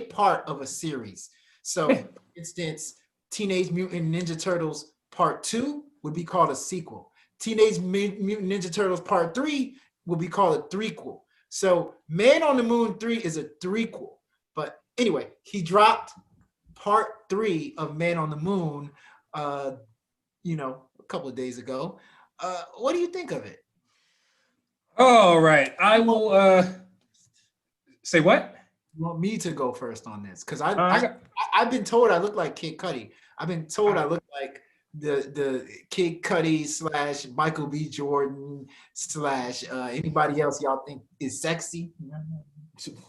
part of a series. So, for instance, Teenage Mutant Ninja Turtles Part 2 would be called a sequel. Teenage Mutant Ninja Turtles Part 3 would be called a threequel. So, Man on the Moon 3 is a threequel. But anyway, he dropped Part 3 of Man on the Moon, a couple of days ago. What do you think of it? All right, I will say what? You want me to go first on this? Because I've been told I look like Kid Cudi. I've been told I look like the Kid Cudi / Michael B. Jordan / anybody else y'all think is sexy.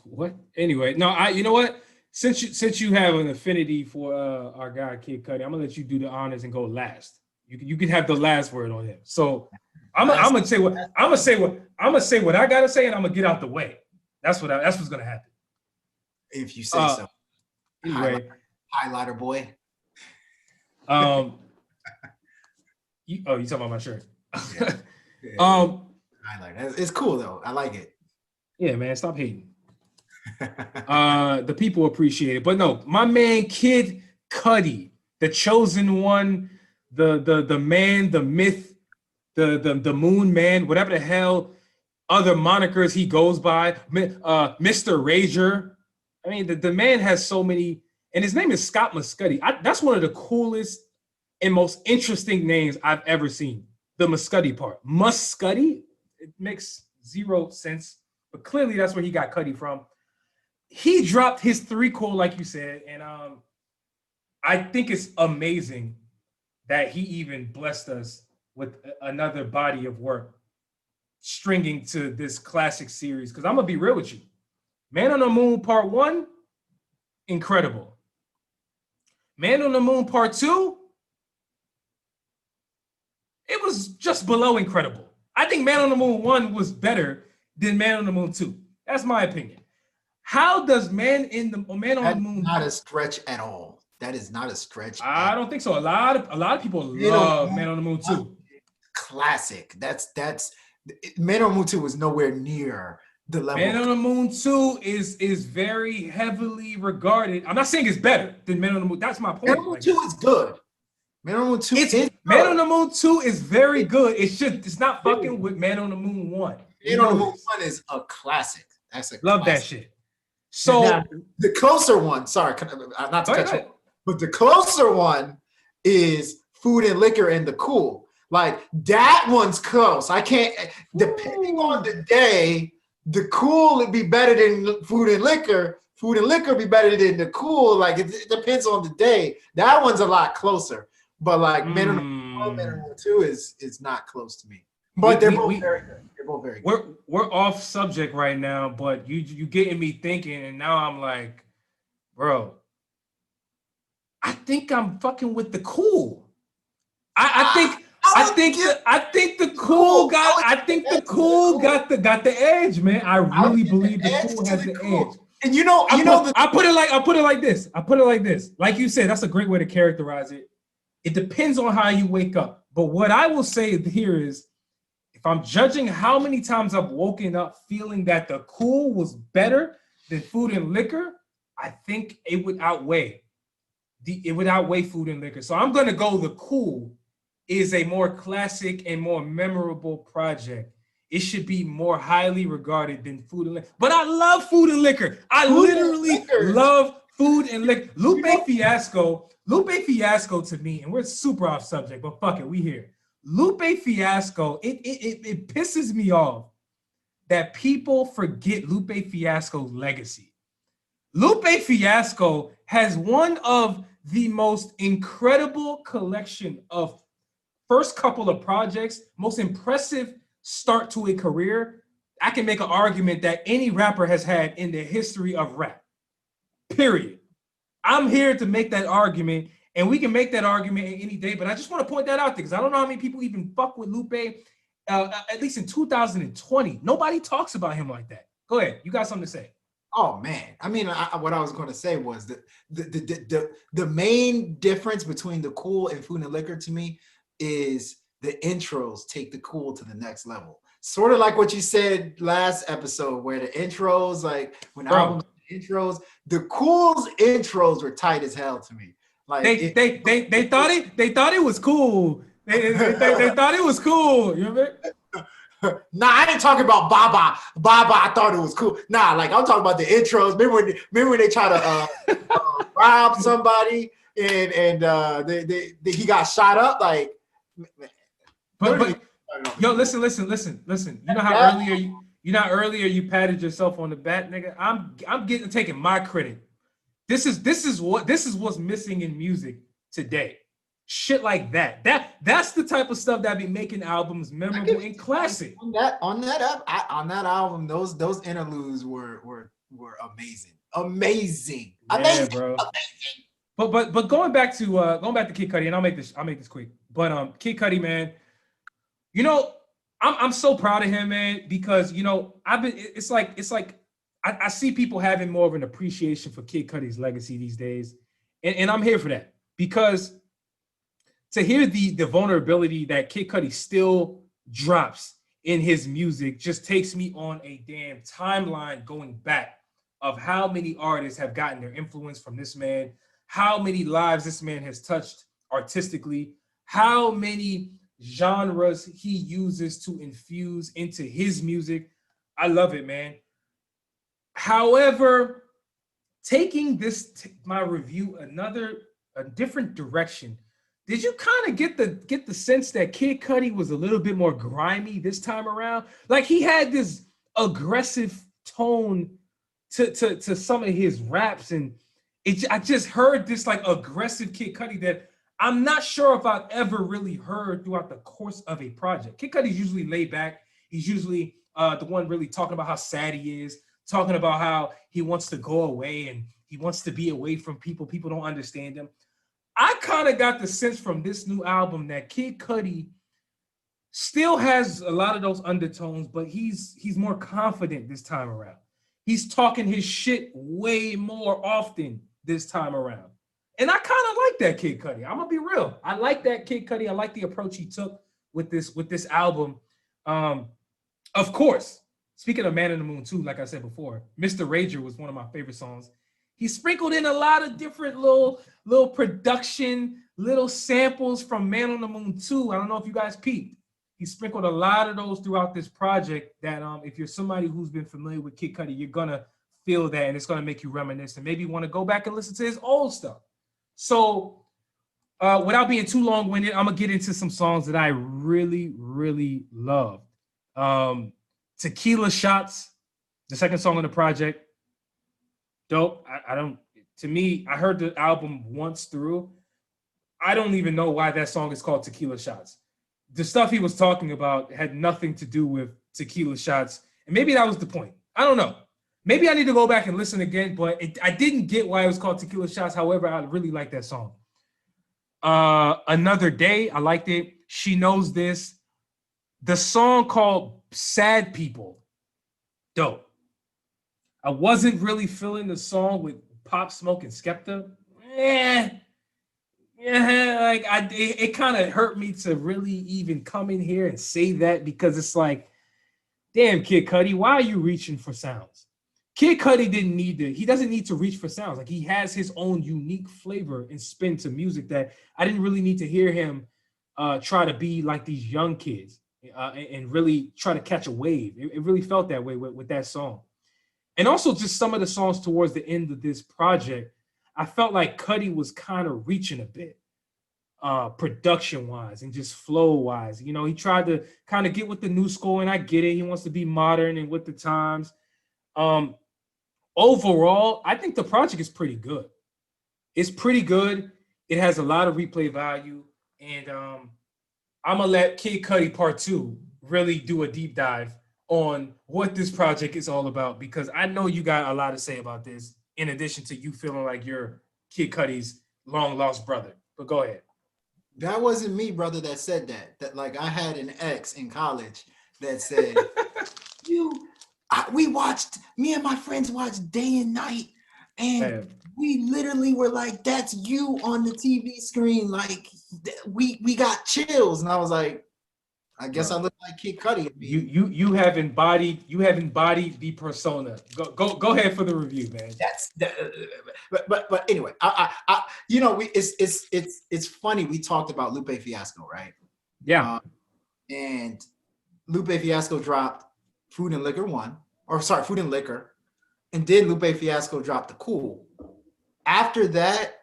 What? Anyway, no, you know what? Since you have an affinity for our guy Kid Cudi, I'm gonna let you do the honors and go last. You can have the last word on him. So I'm gonna say what I gotta say, and I'm gonna get out the way. That's what's gonna happen. If you say so. Anyway, highlighter boy. You talking about my shirt? Yeah. Highlighter. It's cool though. I like it. Yeah, man. Stop hating. The people appreciate it, but no, my man Kid Cudi, the chosen one, the man, the myth, the moon man, whatever the hell other monikers he goes by, Mr. Rager. I mean, the man has so many, and his name is Scott Muscudi. That's one of the coolest and most interesting names I've ever seen. The Muscudi part. Muscudi? It makes zero sense, but clearly that's where he got Cudi from. He dropped his threequel, like you said, and I think it's amazing that he even blessed us with another body of work stringing to this classic series. Because I'm gonna be real with you, Man on the Moon Part 1, incredible. Man on the Moon Part 2, it was just below incredible. I think Man on the Moon 1 was better than Man on the Moon 2. That's my opinion. How does Man on the Moon? Not a stretch at all. That is not a stretch. I don't think so. A lot of people love Man on the Moon 2. Classic. That's Man on the Moon 2 was nowhere near the level. Man on the Moon 2 is very heavily regarded. I'm not saying it's better than Man on the Moon. That's my point. Man on the Moon 2 is good. Man on the Moon 2 is good. Man on the Moon 2 is very good. It's not fucking with Man on the Moon 1. Man on the Moon 1 is a classic. That's a love classic. that shit. So now, the closer one, sorry, not to cut you, but the closer one is Food and Liquor and the Cool. Like that one's close. I can't, depending on the day, the Cool would be better than Food and Liquor. Food and Liquor be better than the Cool. Like it depends on the day. That one's a lot closer. But like Man on the Moon 1, Man on the Moon 2 is not close to me. But they're both very good. They're both very good. We're off subject right now, but you getting me thinking, and now I'm like, bro, I think I'm fucking with the Cool. I think the cool got the edge, man. I really believe the cool has the edge. And I put it like this. Like you said, that's a great way to characterize it. It depends on how you wake up. But what I will say here is, if I'm judging how many times I've woken up feeling that the cool was better than Food and Liquor, I think it would outweigh Food and Liquor. So I'm gonna go the cool is a more classic and more memorable project. It should be more highly regarded than Food and Liquor. But I love Food and Liquor. I literally love Food and Liquor. Lupe Fiasco to me, and we're super off subject, but fuck it, we here. Lupe Fiasco, it pisses me off that people forget Lupe Fiasco's legacy. Lupe Fiasco has one of the most incredible collection of first couple of projects, most impressive start to a career. I can make an argument that any rapper has had in the history of rap, period. I'm here to make that argument, and we can make that argument any day, but I just want to point that out there because I don't know how many people even fuck with Lupe, at least in 2020. Nobody talks about him like that. Go ahead. You got something to say. Oh man, I mean, what I was going to say was that the main difference between the cool and Food and Liquor to me is the intros take the cool to the next level. Sort of like what you said last episode, where the intros, like when albums intros, the cool's intros were tight as hell to me. Like they thought it was cool. They thought it was cool. You know Nah, I ain't talking about Baba. I thought it was cool. Nah, like I'm talking about the intros. Remember when they try to rob somebody and he got shot up? Like, but yo, listen. You know how earlier you patted yourself on the back, nigga. I'm taking my credit. This is what's missing in music today. Shit like that. That's the type of stuff that be making albums memorable and classic. On that album, those interludes were amazing. Amazing. Bro. But going back to Kid Cudi, and I'll make this quick. But Kid Cudi, man, you know, I'm so proud of him, man, because you know, it's like I see people having more of an appreciation for Kid Cudi's legacy these days. And I'm here for that, because to hear the vulnerability that Kid Cudi still drops in his music just takes me on a damn timeline going back of how many artists have gotten their influence from this man, how many lives this man has touched artistically, how many genres he uses to infuse into his music. I love it, man. However, taking my review a different direction, did you kind of get the sense that Kid Cudi was a little bit more grimy this time around? Like he had this aggressive tone to some of his raps, and I just heard this like aggressive Kid Cudi that I'm not sure if I've ever really heard throughout the course of a project. Kid Cudi's usually laid back. He's usually the one really talking about how sad he is, talking about how he wants to go away and he wants to be away from people. People don't understand him. I kind of got the sense from this new album that Kid Cudi still has a lot of those undertones, but he's more confident this time around. He's talking his shit way more often this time around. And I kind of like that Kid Cudi. I'm gonna be real. I like that Kid Cudi. I like the approach he took with this album. Of course, speaking of Man in the Moon 2, like I said before, Mr. Rager was one of my favorite songs. He sprinkled in a lot of different little production, little samples from Man on the Moon 2. I don't know if you guys peeped. He sprinkled a lot of those throughout this project that if you're somebody who's been familiar with Kid Cudi, you're gonna feel that, and it's gonna make you reminisce and maybe want to go back and listen to his old stuff. So without being too long-winded, I'm gonna get into some songs that I really, really love. Tequila Shots, the second song on the project. Dope. To me, I heard the album once through. I don't even know why that song is called Tequila Shots. The stuff he was talking about had nothing to do with tequila shots. And maybe that was the point. I don't know. Maybe I need to go back and listen again, but I didn't get why it was called Tequila Shots. However, I really like that song. Another Day, I liked it. She Knows This. The song called Sad People, dope. I wasn't really feeling the song with Pop Smoke and Skepta. Eh, yeah, like it kind of hurt me to really even come in here and say that because it's like, damn, Kid Cudi, why are you reaching for sounds? Kid Cudi he doesn't need to reach for sounds. Like he has his own unique flavor and spin to music that I didn't really need to hear him try to be like these young kids and really try to catch a wave. It really felt that way with that song. And also just some of the songs towards the end of this project, I felt like Cudi was kind of reaching a bit production wise and just flow wise. You know, he tried to kind of get with the new school, and I get it. He wants to be modern and with the times. Overall, I think the project is pretty good. It's pretty good. It has a lot of replay value. And I'm going to let Kid Cudi Part 2 really do a deep dive on what this project is all about, because I know you got a lot to say about this, in addition to you feeling like you're Kid Cudi's long lost brother. But go ahead. That wasn't me, brother, that said that. That like I had an ex in college that said, me and my friends watched Day and Night, and we literally were like, that's you on the TV screen. Like we got chills. And I was like, I guess I look like Kid Cudi. You have embodied the persona. Go ahead for the review, man. But anyway, it's funny. We talked about Lupe Fiasco, right? Yeah. And Lupe Fiasco dropped Food and Liquor 1, or sorry, Food and Liquor, and then Lupe Fiasco dropped The Cool. After that,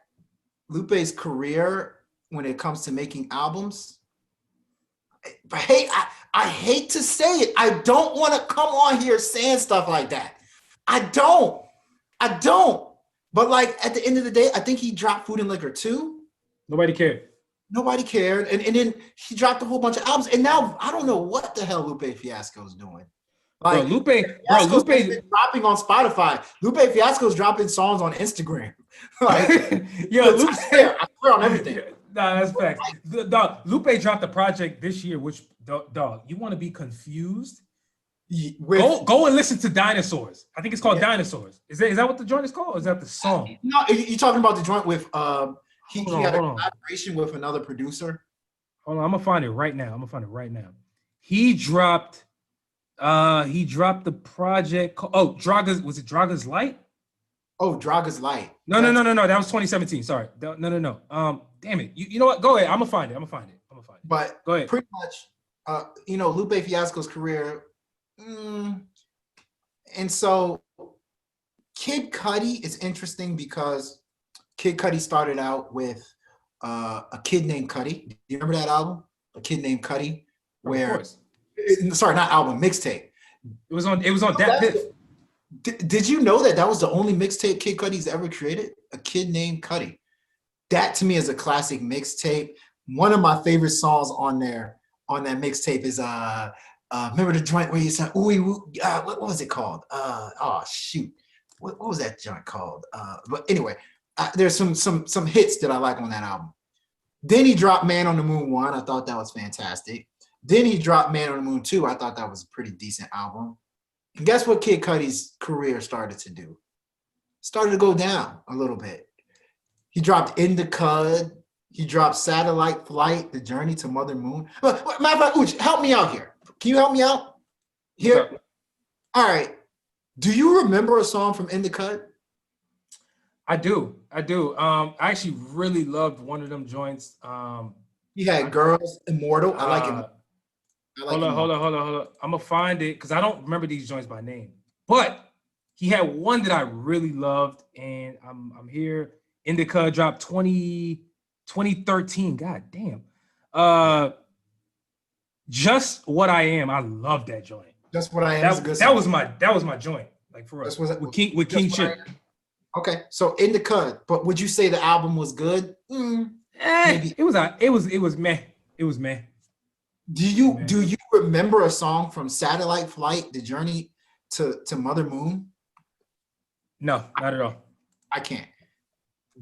Lupe's career, when it comes to making albums, I hate to say it. I don't want to come on here saying stuff like that. I don't. But like at the end of the day, I think he dropped Food and Liquor 2. Nobody cared. And then he dropped a whole bunch of albums. And now I don't know what the hell Lupe Fiasco's doing. Like Lupe dropping on Spotify. Lupe Fiasco's dropping songs on Instagram. Like, Lupe, I swear on everything. Nah, that's facts. Dog, Lupe dropped a project this year, which, dog, you want to be confused? Go and listen to Dinosaurs. I think it's called Dinosaurs. Is that what the joint is called, or is that the song? No, you're talking about the joint with he had a collaboration with another producer. Hold on, I'm gonna find it right now. He dropped the project called, was it Draga's Light? Oh, Draga's Light. No. That was 2017. Sorry. No. Damn it. You know what? Go ahead. I'm gonna find it. But go ahead. Pretty much, Lupe Fiasco's career. And so Kid Cudi is interesting because Kid Cudi started out with A Kid Named Cudi. Do you remember that album? A Kid Named Cudi? Sorry, not album, mixtape. It was on Dat Piff. Did you know that was the only mixtape Kid Cudi's ever created? A Kid Named Cudi. That to me is a classic mixtape. One of my favorite songs on that mixtape is remember the joint where you said what was it called? What was that joint called? But anyway, there's some hits that I like on that album. Then he dropped Man on the Moon 1. I thought that was fantastic. Then he dropped Man on the Moon 2. I thought that was a pretty decent album. And guess what Kid Cudi's career started to do? Started to go down a little bit. He dropped In the Cud. He dropped Satellite Flight, The Journey to Mother Moon. Matter of fact, Uch, help me out here. Can you help me out? Here. All right. Do you remember a song from In the Cud? I do. I actually really loved one of them joints. He had Girls, Immortal. I like it. Hold on. I'm gonna find it because I don't remember these joints by name. But he had one that I really loved, and I'm here. Indica dropped 2013. God damn. Just What I Am. I love that joint. Just What I Am. That was my joint. Like for us. With King Chip. Okay, so In the Cud. But would you say the album was good? Maybe. It was meh. It was meh. Do you remember a song from Satellite Flight, The Journey to Mother Moon? No, not at all. I can't.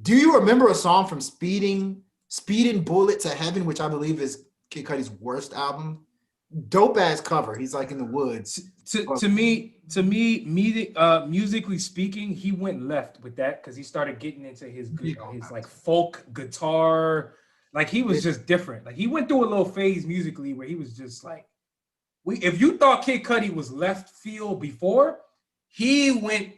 Do you remember a song from Speeding Speeding Bullet to Heaven, which I believe is Kid Cudi's worst album. Dope ass cover. He's like in the woods. To me, musically speaking, he went left with that because he started getting into his like folk guitar. Like he was just different. Like he went through a little phase musically where he was just like, if you thought Kid Cudi was left field before, he went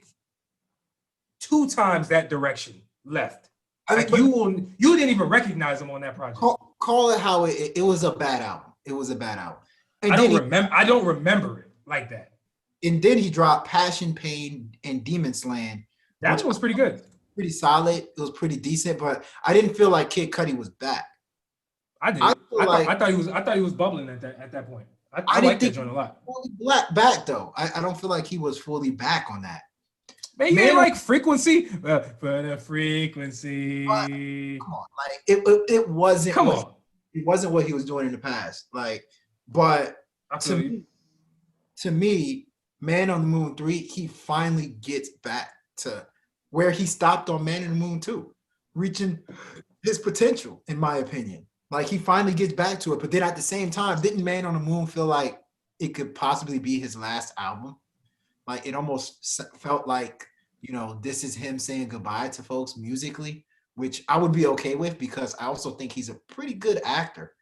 2 times that direction left. Like you didn't even recognize him on that project. Call it how it was a bad album. It was a bad album. And I don't remember it like that. And then he dropped Passion, Pain, and Demon's Land. That one was pretty good. Pretty solid. It was pretty decent, but I didn't feel like Kid Cudi was back. I did. I thought he was bubbling at that point. I liked that joint a lot. Fully back though. I don't feel like he was fully back on that. Man, you ain't like Frequency? For the Frequency. Come on, like it wasn't. Come on. It wasn't what he was doing in the past. Like, but to me, Man on the Moon 3, he finally gets back to where he stopped on Man on the Moon 2, reaching his potential, in my opinion. Like he finally gets back to it. But then at the same time, didn't Man on the Moon feel like it could possibly be his last album? Like it almost felt like, this is him saying goodbye to folks musically, which I would be okay with because I also think he's a pretty good actor.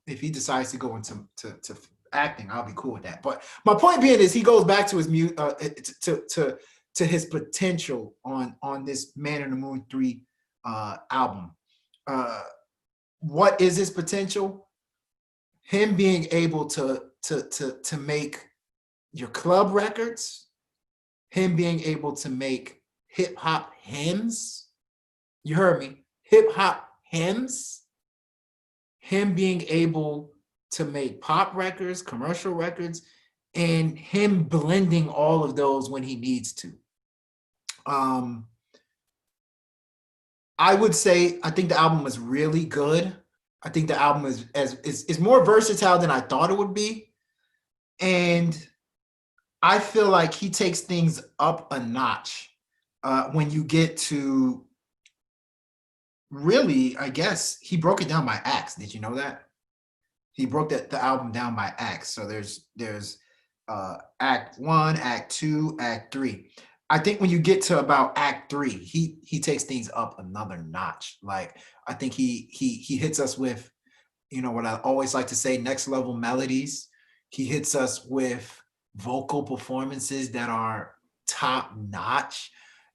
If he decides to go into to acting, I'll be cool with that. But my point being is he goes back to his to his potential on this Man on the Moon 3 album. What is his potential? Him being able to make your club records, him being able to make hip hop hymns. You heard me, hip hop hymns. Him being able to make pop records, commercial records, and him blending all of those when he needs to. I would say I think the album was really good. I think the album is more versatile than I thought it would be. And I feel like he takes things up a notch when you get to really, I guess, he broke it down by acts. Did you know that? He broke the album down by acts. So there's act 1, act 2, act 3. I think when you get to about act 3, he takes things up another notch. Like I think he hits us with, what I always like to say, next level melodies. He hits us with vocal performances that are top notch.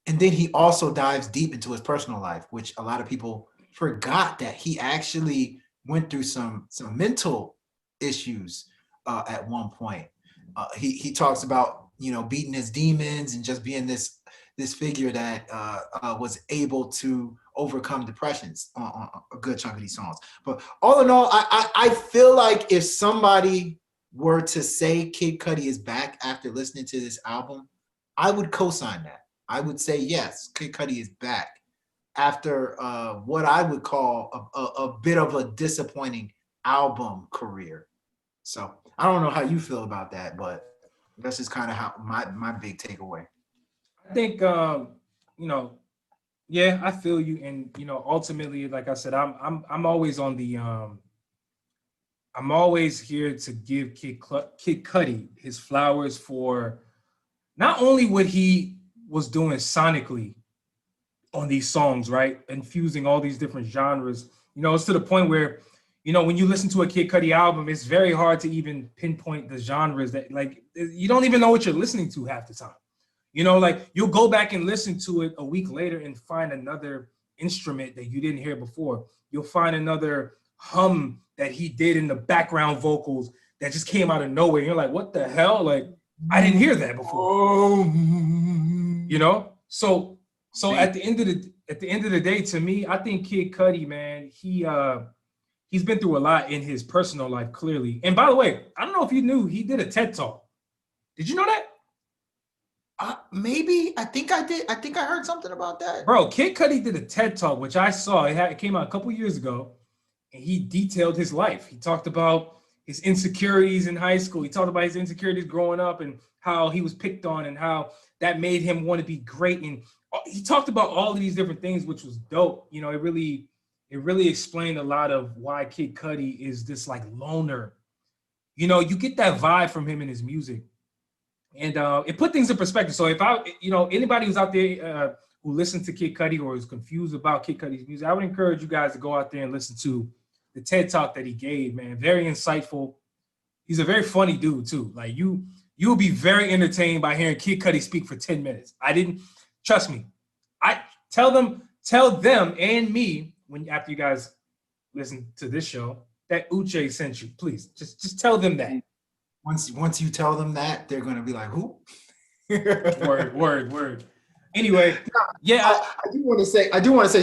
And then he also dives deep into his personal life, which a lot of people forgot that he actually went through some mental issues at one point. He talks about, beating his demons and just being this figure that was able to overcome depressions on a good chunk of these songs. But all in all, I feel like if somebody were to say Kid Cudi is back after listening to this album, I would co-sign that. I would say, yes, Kid Cudi is back after what I would call a bit of a disappointing album career. So I don't know how you feel about that, but that's just kind of how my big takeaway. I think, yeah, I feel you. And, ultimately, like I said, I'm always on the, I'm always here to give Kid Cudi his flowers for not only what he was doing sonically on these songs, right? Infusing all these different genres. It's to the point where, when you listen to a Kid Cudi album, it's very hard to even pinpoint the genres that, like, you don't even know what you're listening to half the time. Like you'll go back and listen to it a week later and find another instrument that you didn't hear before. You'll find another hum that he did in the background vocals that just came out of nowhere. You're like, what the hell? Like, I didn't hear that before. So at the end of the day, to me, I think Kid Cudi, man, he's been through a lot in his personal life, clearly. And by the way, I don't know if you knew, he did a TED Talk. Did you know that? Maybe. I think I did. I think I heard something about that. Bro, Kid Cudi did a TED Talk, which I saw. It came out a couple years ago, and he detailed his life. He talked about his insecurities in high school. He talked about his insecurities growing up and how he was picked on and how that made him want to be great. And he talked about all of these different things, which was dope. It it really explained a lot of why Kid Cudi is this like loner. You know, you get that vibe from him in his music, and it put things in perspective. So if anybody who's out there who listens to Kid Cudi or is confused about Kid Cudi's music, I would encourage you guys to go out there and listen to the TED Talk that he gave, man. Very insightful. He's a very funny dude too. Like you'll be very entertained by hearing Kid Cudi speak for 10 minutes. Trust me. I tell them and me after you guys listen to this show that Uche sent you. Please just tell them that. Once you tell them that, they're gonna be like, who? Word. Anyway, yeah. I do want to say something. Yeah, I do want to say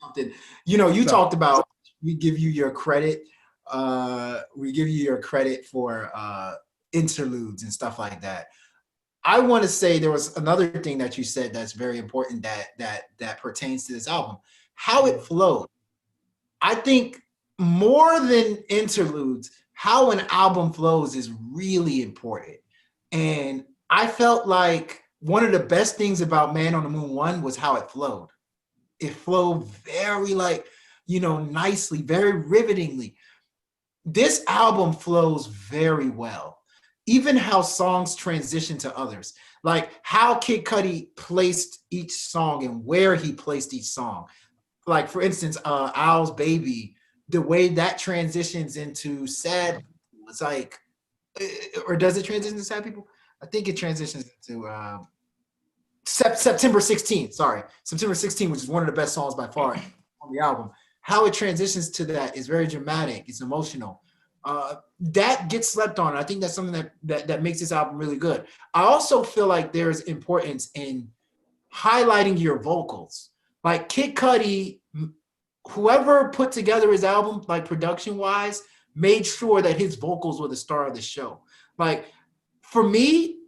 something. You know, you talked about we give you your credit. We give you your credit for interludes and stuff like that. I want to say there was another thing that you said that's very important that pertains to this album. How it flowed. I think more than interludes, how an album flows is really important. And I felt like one of the best things about Man on the Moon 1 was how it flowed. It flowed very nicely, very rivetingly. This album flows very well. Even how songs transition to others, like how Kid Cudi placed each song and where he placed each song. Like for instance, Owl's Baby, the way that transitions into sad, it's like, or does it transition to sad people? I think it transitions into September 16th. Sorry, September 16th, which is one of the best songs by far on the album. How it transitions to that is very dramatic. It's emotional. That gets slept on. I think that's something that makes this album really good. I also feel like there's importance in highlighting your vocals. Like Kid Cudi, whoever put together his album, like production-wise, made sure that his vocals were the star of the show. Like for me,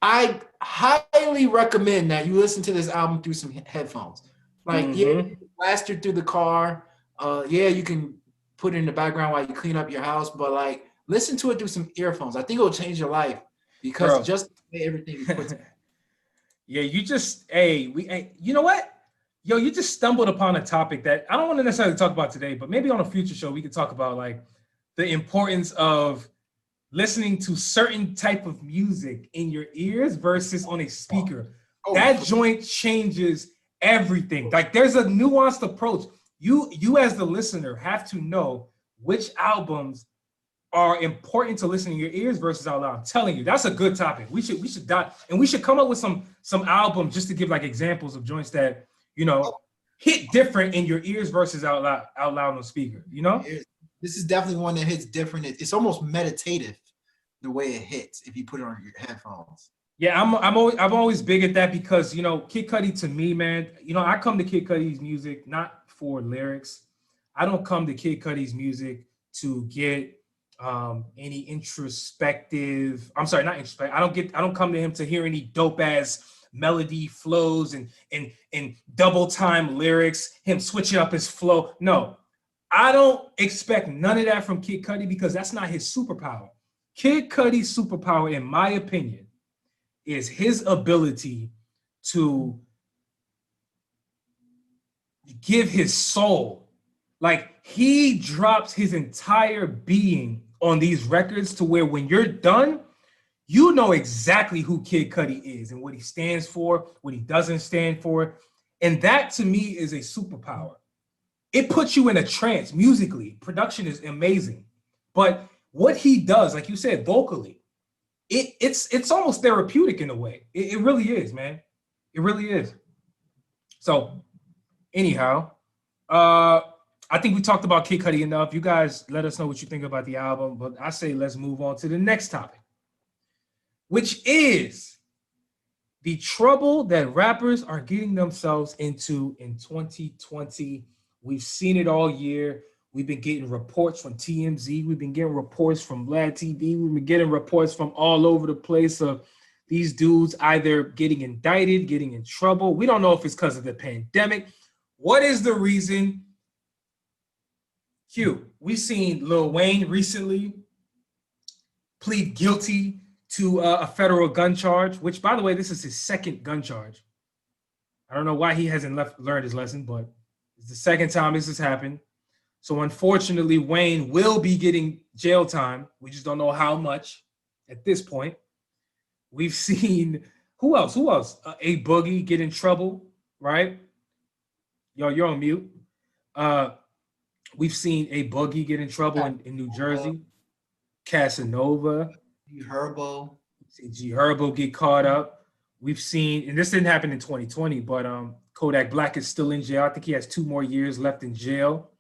I highly recommend that you listen to this album through some headphones. Like, yeah, you can blast it through the car. Yeah, you can put it in the background while you clean up your house, but like listen to it through some earphones. I think it'll change your life because just the way everything is put together. Yeah, you know what? Yo, you just stumbled upon a topic that I don't want to necessarily talk about today, but maybe on a future show we could talk about like the importance of listening to certain type of music in your ears versus on a speaker. That joint changes everything. Like there's a nuanced approach. You as the listener have to know which albums are important to listen in your ears versus out loud. I'm telling you, that's a good topic. We should dive, and we should come up with some albums just to give like examples of joints that hit different in your ears versus out loud on the speaker. This is definitely one that hits different. It's almost meditative the way it hits if you put it on your headphones. Yeah, I'm always big at that because Kid Cudi to me, man. I come to Kid Cudi's music not for lyrics. I don't come to Kid Cudi's music to get any introspective. I'm sorry, not introspective. I don't come to him to hear any dope ass melody flows and double time lyrics. Him switching up his flow. No, I don't expect none of that from Kid Cudi because that's not his superpower. Kid Cudi's superpower, in my opinion, is his ability to give his soul. Like he drops his entire being on these records to where when you're done, you know exactly who Kid Cudi is and what he stands for, what he doesn't stand for. And that to me is a superpower. It puts you in a trance musically. Production is amazing. But what he does, like you said, vocally, it's almost therapeutic in a way. It really is, man. It really is. So anyhow, I think we talked about Kid Cudi enough. You guys let us know what you think about the album, but I say let's move on to the next topic, which is the trouble that rappers are getting themselves into in 2020. We've seen it all year. We've been getting reports from TMZ. We've been getting reports from Vlad TV. We've been getting reports from all over the place of these dudes either getting indicted, getting in trouble. We don't know if it's because of the pandemic. What is the reason? Q, we've seen Lil Wayne recently plead guilty to a federal gun charge, which, by the way, this is his second gun charge. I don't know why he hasn't learned his lesson, but It's the second time this has happened. So unfortunately, Wayne will be getting jail time. We just don't know how much at this point. We've seen who else? Who else? A Boogie get in trouble, right? Yo, you're on mute. Uh, we've seen A Boogie get in trouble in New Jersey. Casanova. Herbo. G Herbo get caught up. We've seen, and this didn't happen in 2020, but Kodak Black is still in jail. I think he has 2 more years left in jail.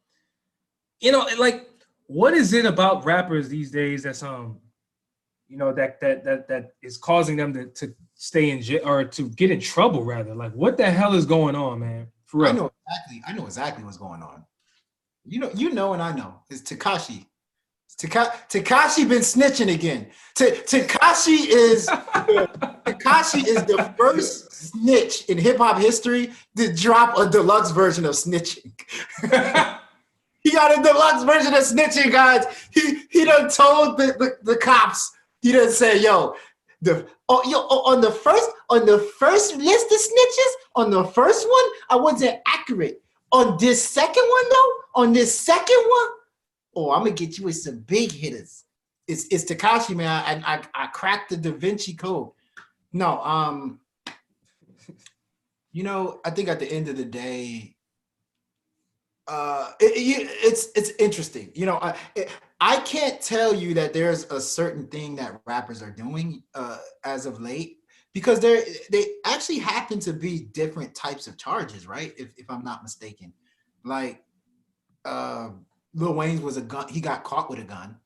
You know, like, what is it about rappers these days that's you know, that is causing them to stay in jail or to get in trouble rather? Like, what the hell is going on, man? For real. I know exactly what's going on. You know, and I know. It's Tekashi. Tekashi been snitching again. Tekashi is the first snitch in hip hop history to drop a deluxe version of snitching. He got a deluxe version of snitching, guys. He done told the cops. He done say, on the first list of snitches, on the first one, I wasn't accurate. On this second one, though, I'm gonna get you with some big hitters. It's Tekashi, man. I cracked the Da Vinci Code. No, you know, I think at the end of the day, it's interesting. You know, I can't tell you that there's a certain thing that rappers are doing as of late, because they actually happen to be different types of charges, right? If I'm not mistaken, like Lil Wayne's was a gun. He got caught with a gun.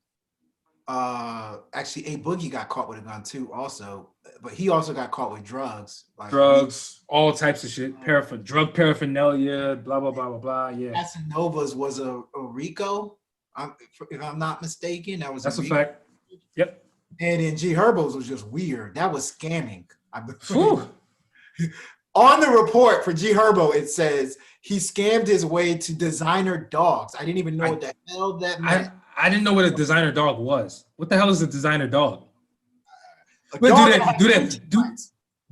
Actually, A Boogie got caught with a gun too, also, but he also got caught with drugs. Like All types of shit, drug paraphernalia, blah blah blah blah blah. Yeah. Casanova's was a RICO, if I'm not mistaken. That's a fact. Yep. And then G Herbo's was just weird. That was scamming. On the report for G Herbo, it says he scammed his way to designer dogs. I didn't even know what the hell that meant. I didn't know what a designer dog was. What the hell is a designer dog? I was about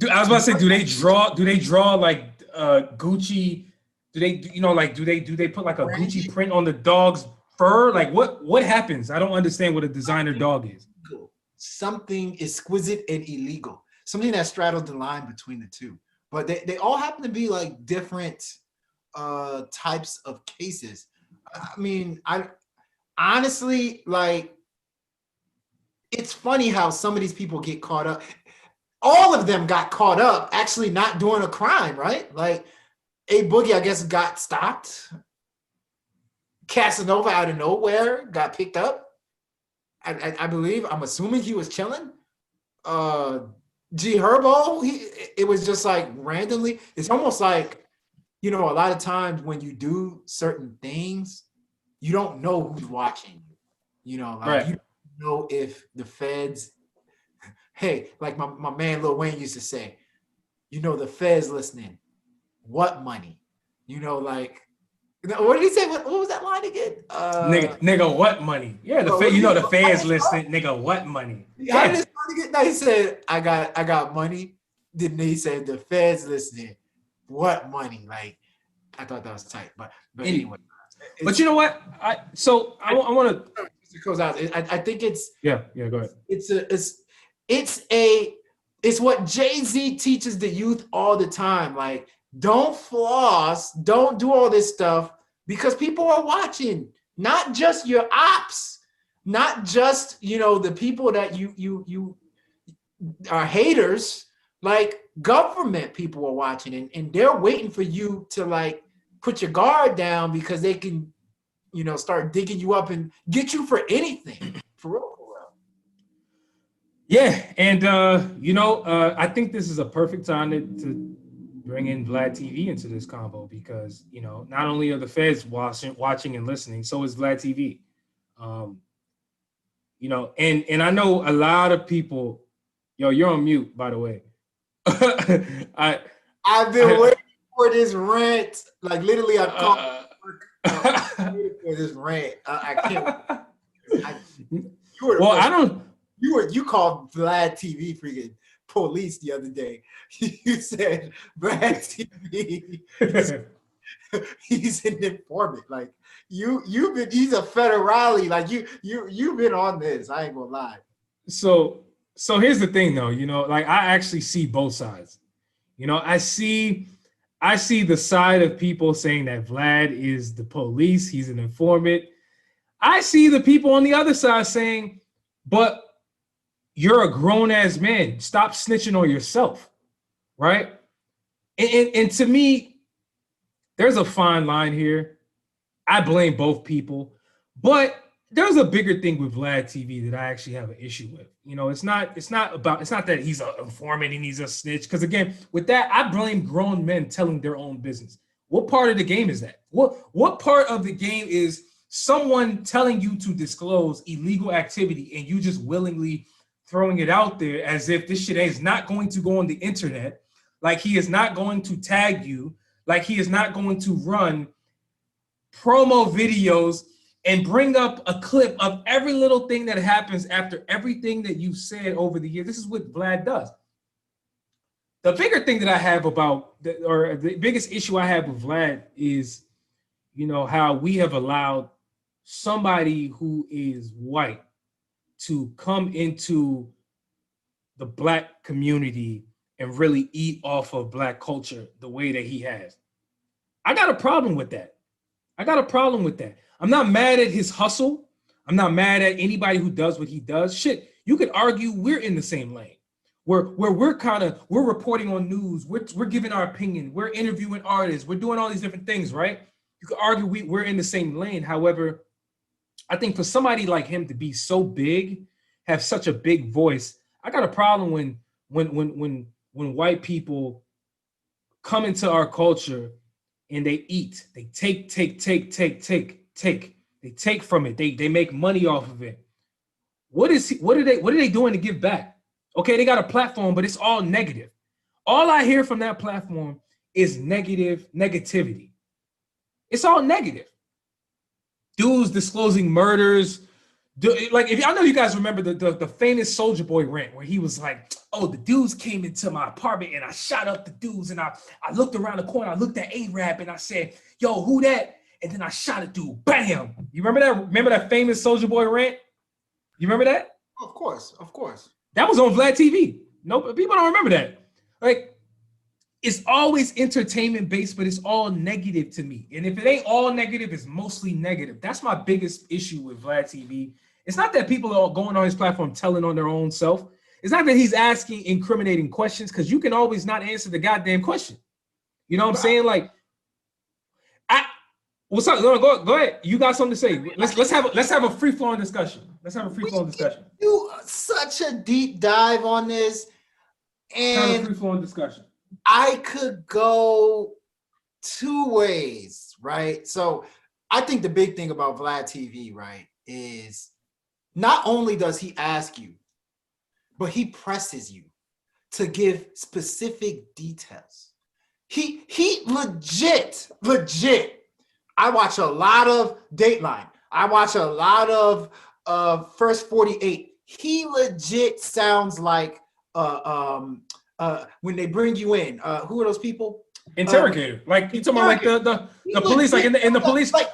to say, do they draw like Gucci? Do they put like a Gucci print on the dog's fur? Like what happens? I don't understand what a designer dog is. Something exquisite and illegal. Something that straddles the line between the two. But they all happen to be like different types of cases. I mean, I honestly, like, it's funny how some of these people get caught up. All of them got caught up actually not doing a crime, right? Like A Boogie, I guess, got stopped. Casanova out of nowhere got picked up. I believe, I'm assuming he was chilling. G Herbo, it was just like randomly. It's almost like, you know, a lot of times when you do certain things, you don't know who's watching you. You know, like you don't know if the feds, hey, like my man Lil Wayne used to say, you know, the feds listening. What money? You know, like, what did he say? What was that line again? Nigga, what money? Yeah, the feds listening. Nigga, what money? How did this money get? No, he said, I got money. Then he said, the feds listening. What money? Like, I thought that was tight, but anyway. But you know what? I want to. It goes out. I think it's yeah. Go ahead. It's what Jay-Z teaches the youth all the time. Like, don't floss, don't do all this stuff, because people are watching. Not just your ops, not just, you know, the people that you are haters. Like, government people are watching, and they're waiting for you to, like, put your guard down, because they can, you know, start digging you up and get you for anything. For real. Yeah, and I think this is a perfect time to bring in Vlad TV into this combo, because, you know, not only are the feds watching and listening, so is Vlad TV. You know, and I know a lot of people. Yo, you're on mute, by the way. I've been waiting for this rant. Like, literally, I've called for this rant. I can't. You called Vlad TV freaking police the other day. You said Vlad TV. he's an informant. Like he's a federale. Like you've been on this. I ain't gonna lie. So here's the thing though, like I actually see both sides. I see the side of people saying that Vlad is the police, he's an informant. I see the people on the other side saying, but you're a grown-ass man. Stop snitching on yourself, right? And to me, there's a fine line here. I blame both people, but there's a bigger thing with Vlad TV that I actually have an issue with. It's not that he's an informant and he's a snitch. Because again, with that, I blame grown men telling their own business. What part of the game is that? What part of the game is someone telling you to disclose illegal activity and you just willingly throwing it out there as if this shit is not going to go on the internet, like he is not going to tag you, like he is not going to run promo videos and bring up a clip of every little thing that happens after everything that you've said over the years. This is what Vlad does. The bigger thing that I have the biggest issue I have with Vlad is, how we have allowed somebody who is white to come into the Black community and really eat off of Black culture the way that he has. I got a problem with that. I'm not mad at his hustle. I'm not mad at anybody who does what he does. Shit, you could argue we're in the same lane. Where we're reporting on news, we're giving our opinion, we're interviewing artists, we're doing all these different things, right? You could argue we're in the same lane. However, I think for somebody like him to be so big, have such a big voice, I got a problem when white people come into our culture and they eat, they take. They take from it. They make money off of it. What are they doing to give back? Okay, they got a platform, but it's all negative. All I hear from that platform is negativity. It's all negative. Dudes disclosing murders. I know you guys remember the famous Soulja Boy rant where he was like, oh, the dudes came into my apartment and I shot up the dudes and I looked around the corner, I looked at A-Rap and I said, yo, who that? And then I shot a dude, bam. You remember that? Remember that famous Soulja Boy rant? You remember that? Of course. That was on Vlad TV. No, people don't remember that. Like, it's always entertainment based, but it's all negative to me. And if it ain't all negative, it's mostly negative. That's my biggest issue with Vlad TV. It's not that people are going on his platform telling on their own self. It's not that he's asking incriminating questions, because you can always not answer the goddamn question. You know what I'm saying? Like, what's up? Go ahead. You got something to say? Let's have a free flowing discussion. Do such a deep dive on this, and free flowing discussion. I could go two ways, right? So I think the big thing about Vlad TV, right, is not only does he ask you, but he presses you to give specific details. He legit. I watch a lot of Dateline. I watch a lot of First 48. He legit sounds like when they bring you in, who are those people? Interrogator. Like you talking about like the police, like in the police. Like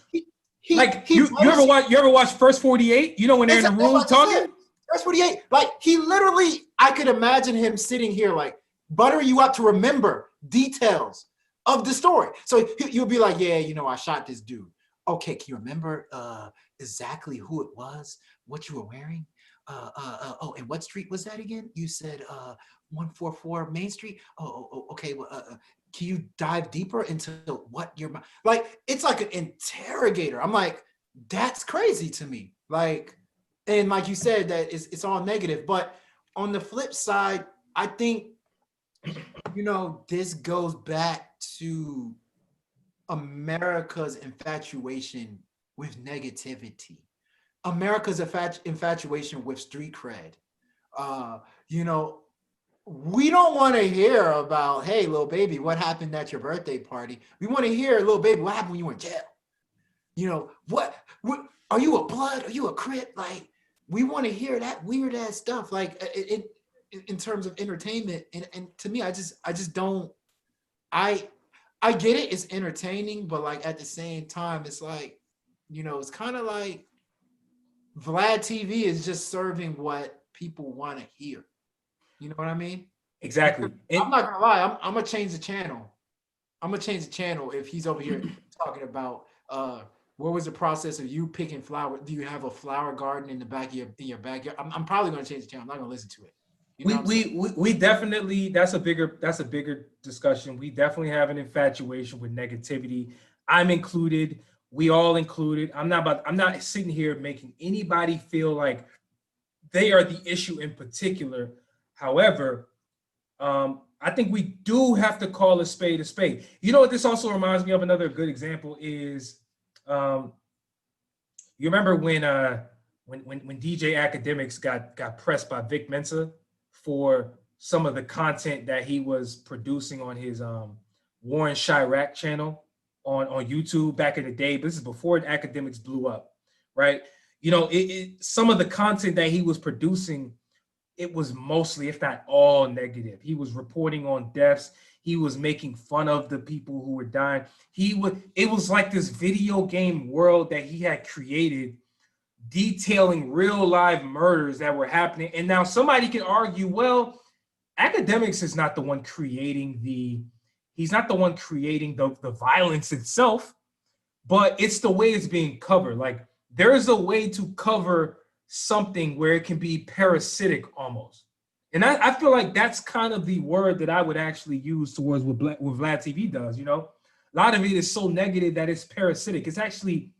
you ever watch First 48? You know when they're in the room talking? First 48. Like he literally, I could imagine him sitting here like buttering you up to remember details of the story. So you'll be like, yeah, I shot this dude. Okay, can you remember exactly who it was, what you were wearing? Oh, and what street was that again? You said 144 Main Street. Oh, okay. Well, can you dive deeper into what you're like? It's like an interrogator. I'm like, that's crazy to me. Like, and like you said, that it's all negative. But on the flip side, I think this goes back to America's infatuation with negativity. America's infatuation with street cred. We don't want to hear about, hey, little baby, what happened at your birthday party? We want to hear, little baby, what happened when you were in jail? What are you a blood? Are you a Crip? Like, we want to hear that weird ass stuff. Like, in terms of entertainment, and to me, I just don't. I I get it, it's entertaining, but like at the same time, it's like, it's kind of like Vlad TV is just serving what people want to hear. You know what I mean? Exactly. I'm not gonna lie, I'm gonna change the channel. I'm gonna change the channel if he's over here talking about what was the process of you picking flower? Do you have a flower garden in the back of your backyard? I'm probably gonna change the channel. I'm not gonna listen to it. We definitely, that's a bigger discussion. We definitely have an infatuation with negativity. I'm included. We all included. I'm not sitting here making anybody feel like they are the issue in particular. However, I think we do have to call a spade a spade. You know what this also reminds me of? Another good example is, you remember when DJ Academics got pressed by Vic Mensa for some of the content that he was producing on his Warren Chirac channel on YouTube back in the day. But this is before Academics blew up, right? Some of the content that he was producing, it was mostly, if not all, negative. He was reporting on deaths. He was making fun of the people who were dying. It was like this video game world that he had created, detailing real live murders that were happening. And now somebody can argue, well, Academics is not the one creating the violence itself, but it's the way it's being covered. Like, there's a way to cover something where it can be parasitic almost. And I feel like that's kind of the word that I would actually use towards what Vlad TV does. A lot of it is so negative that it's parasitic. It's actually,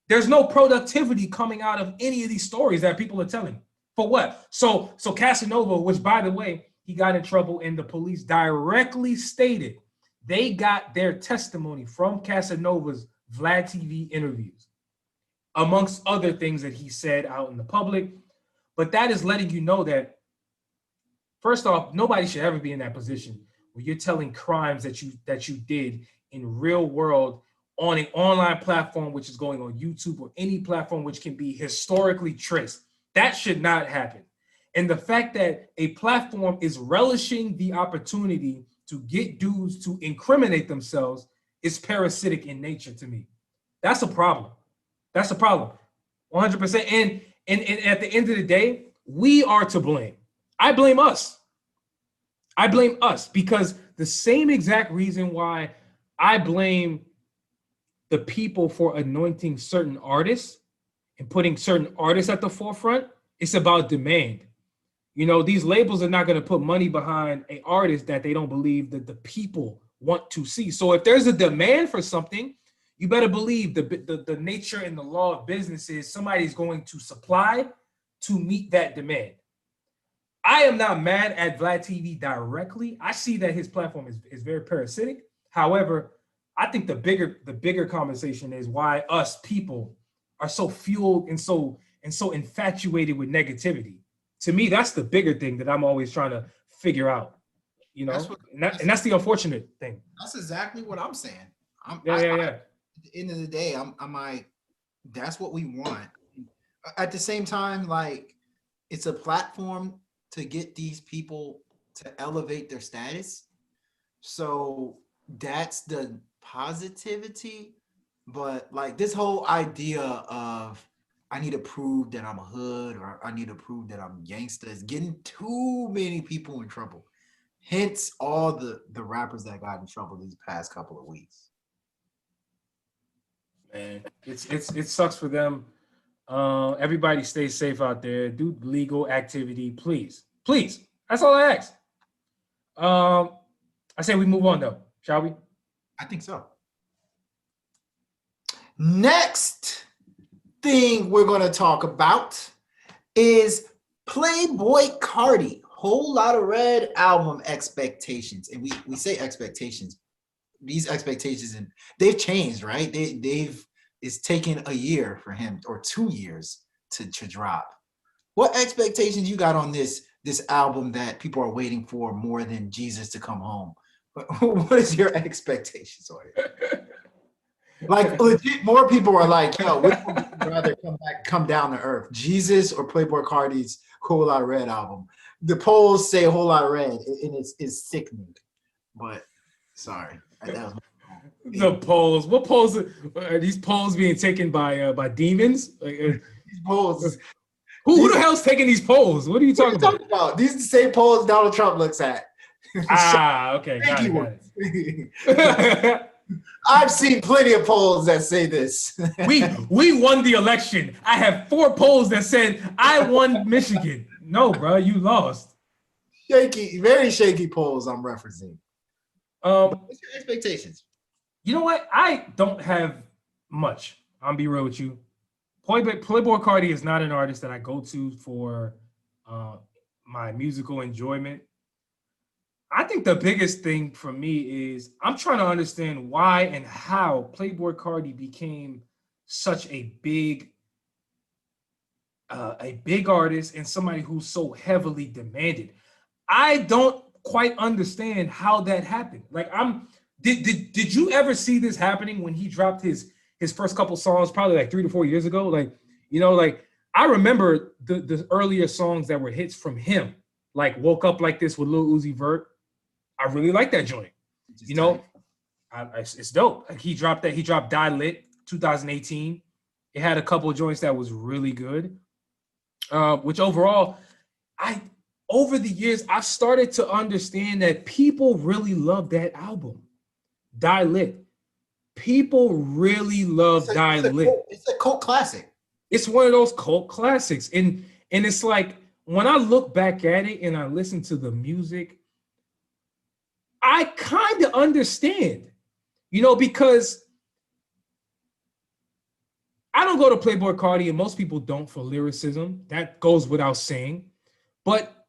there's no productivity coming out of any of these stories that people are telling. For what? So Casanova, which, by the way, he got in trouble and the police directly stated they got their testimony from Casanova's Vlad TV interviews, amongst other things that he said out in the public. But that is letting you know that, first off, nobody should ever be in that position where you're telling crimes that you did in real world on an online platform, which is going on YouTube or any platform which can be historically traced. That should not happen. And the fact that a platform is relishing the opportunity to get dudes to incriminate themselves is parasitic in nature to me. That's a problem. That's a problem, 100%. And at the end of the day, we are to blame. I blame us. Because the same exact reason why I blame the people for anointing certain artists and putting certain artists at the forefront, it's about demand. These labels are not going to put money behind an artist that they don't believe that the people want to see. So if there's a demand for something, you better believe the nature and the law of business is somebody's going to supply to meet that demand. I am not mad at Vlad TV directly. I see that his platform is very parasitic. However, I think the bigger conversation is why us people are so fueled and so infatuated with negativity. To me, that's the bigger thing that I'm always trying to figure out. And that's the unfortunate thing. That's exactly what I'm saying. At the end of the day, I'm like, that's what we want. At the same time, like, it's a platform to get these people to elevate their status. So that's the positivity. But like this whole idea of I need to prove that I'm a hood or I need to prove that I'm gangster is getting too many people in trouble. Hence all the rappers that got in trouble these past couple of weeks. Man, it sucks for them. Everybody stay safe out there. Do legal activity, please. That's all I ask. I say we move on though, shall we? I think so. Next thing we're going to talk about is Playboi Carti, Whole Lotta Red album expectations. And we say expectations. These expectations, and they've changed, right? It's taken a year for him or 2 years to drop. What expectations you got on this album that people are waiting for more than Jesus to come home? What is your expectations on it? Like legit, more people are like, yo, which one would you rather come down to earth? Jesus or Playboi Carti's Whole Lotta Red album? The polls say Whole Lotta Red, and it's sickening. But sorry, that was my The polls. What polls are these polls being taken by demons? These polls. Who the hell's taking these polls? What are you talking about? These are the same polls Donald Trump looks at. Okay, got it. I've seen plenty of polls that say this. we won the election. I have 4 polls that said I won Michigan. No, bro, you lost. Shaky, very shaky polls I'm referencing. What's your expectations? You know what? I don't have much. I'll be real with you. Playboi Carti is not an artist that I go to for my musical enjoyment. I think the biggest thing for me is I'm trying to understand why and how Playboi Carti became such a big artist and somebody who's so heavily demanded. I don't quite understand how that happened. Like, did you ever see this happening when he dropped his first couple songs, probably like 3 to 4 years ago? Like, you know, like I remember the earlier songs that were hits from him, like "Woke Up Like This" with Lil Uzi Vert. I really like that joint. You know, it's dope. Like he dropped Die Lit 2018. It had a couple of joints that was really good. Which overall, over the years, I've started to understand that people really love that album, Die Lit. People really love Die Lit. It's a cult classic. It's one of those cult classics. And it's like, when I look back at it and I listen to the music, I kind of understand, you know, because I don't go to Playboi Carti, and most people don't, for lyricism. That goes without saying. But,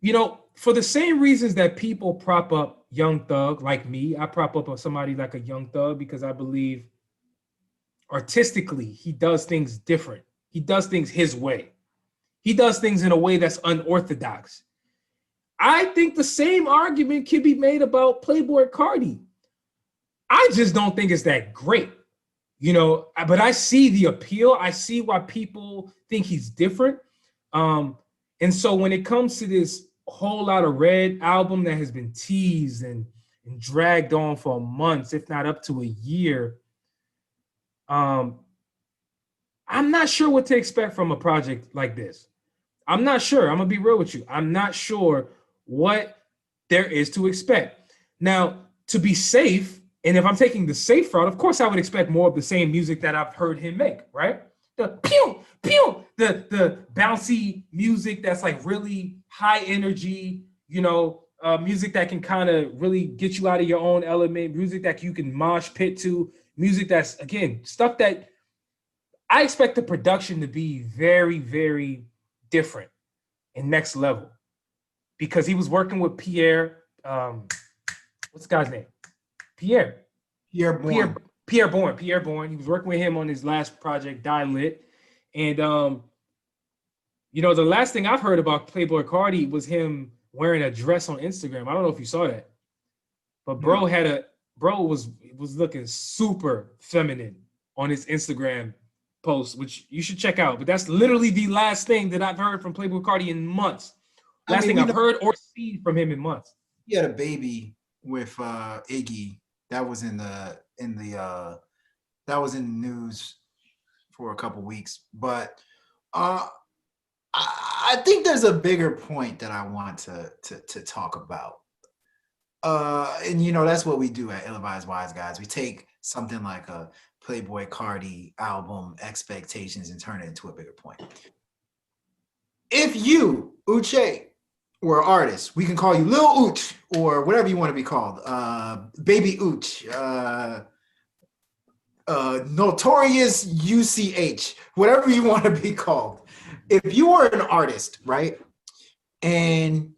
you know, for the same reasons that people prop up Young Thug, like me, I prop up somebody like a Young Thug because I believe artistically he does things different. He does things his way. He does things in a way that's unorthodox. I think the same argument can be made about Playboi Carti. I just don't think it's that great, you know, but I see the appeal. I see why people think he's different. And so when it comes to this Whole Lotta Red album that has been teased and dragged on for months, if not up to a year, I'm not sure what to expect from a project like this. I'm not sure. I'm gonna be real with you. I'm not sure what there is to expect. Now, to be safe, and if I'm taking the safe route, of course I would expect more of the same music that I've heard him make, right? The pew, pew, the bouncy music that's like really high energy, you know, music that can kind of really get you out of your own element, music that you can mosh pit to, music that's, again, stuff that I expect the production to be very, very different and next level, because he was working with Pierre, what's the guy's name? Pierre Bourne. He was working with him on his last project, Die Lit. And, you know, the last thing I've heard about Playboi Carti was him wearing a dress on Instagram. I don't know if you saw that, but bro was looking super feminine on his Instagram post, which you should check out. But that's literally the last thing that I've heard from Playboi Carti in months. Last thing I've heard or seen from him in months. He had a baby with Iggy. That was in the news for a couple weeks. But I think there's a bigger point that I want to talk about. And you know, that's what we do at Ill-Advised Wise Guys. We take something like a Playboi Carti album expectations and turn it into a bigger point. If you, Uche, were an artist, we can call you Lil Ooch or whatever you want to be called, Baby Ooch, Notorious UCH, whatever you want to be called. If you were an artist, right, and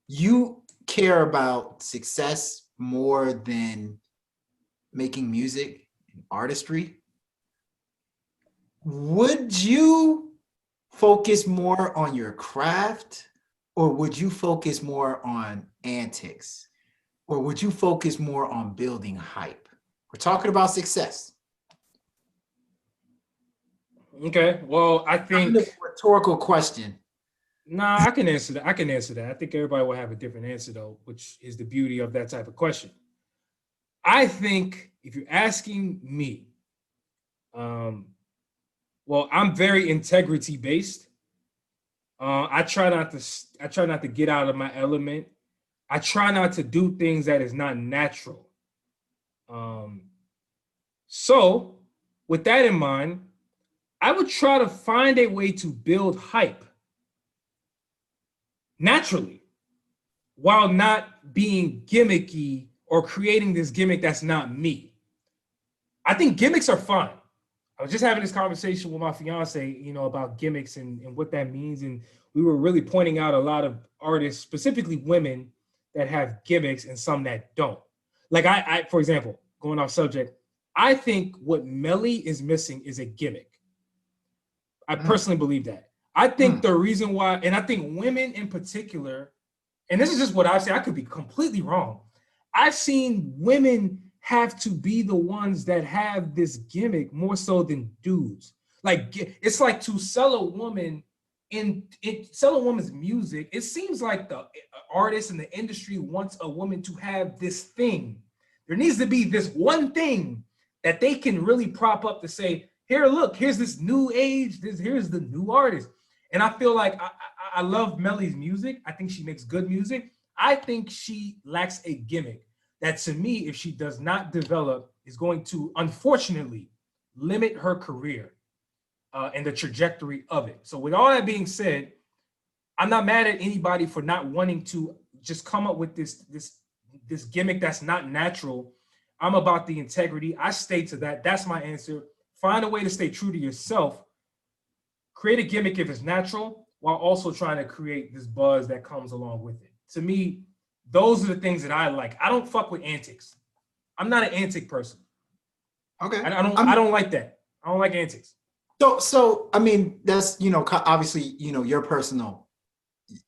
you care about success more than making music and artistry, would you focus more on your craft, or would you focus more on antics, or would you focus more on building hype? We're talking about success. Okay, well, I think it's a rhetorical question. Nah, I can answer that. I think everybody will have a different answer though, which is the beauty of that type of question. I think if you're asking me, well, I'm very integrity based. I try not to get out of my element. I try not to do things that is not natural. So with that in mind, I would try to find a way to build hype naturally while not being gimmicky or creating this gimmick that's not me. I think gimmicks are fun. I was just having this conversation with my fiance, about gimmicks and what that means. And we were really pointing out a lot of artists, specifically women, that have gimmicks and some that don't. Like I for example, going off subject, I think what Melly is missing is a gimmick. I personally believe that. I think the reason why, and I think women in particular, and this is just what I've seen, I could be completely wrong. I've seen women have to be the ones that have this gimmick more so than dudes. Like it's like to sell a woman sell a woman's music. It seems like the artist and the industry wants a woman to have this thing. There needs to be this one thing that they can really prop up to say, here, look, here's this new age, here's the new artist. And I feel like I love Melly's music. I think she makes good music. I think she lacks a gimmick that, to me, if she does not develop, is going to, unfortunately, limit her career and the trajectory of it. So with all that being said, I'm not mad at anybody for not wanting to just come up with this gimmick that's not natural. I'm about the integrity. I stay to that. That's my answer. Find a way to stay true to yourself. Create a gimmick if it's natural, while also trying to create this buzz that comes along with it. To me, those are the things that I like. I don't fuck with antics. I'm not an antic person. Okay. I don't like that. I don't like antics. So I mean, that's obviously your personal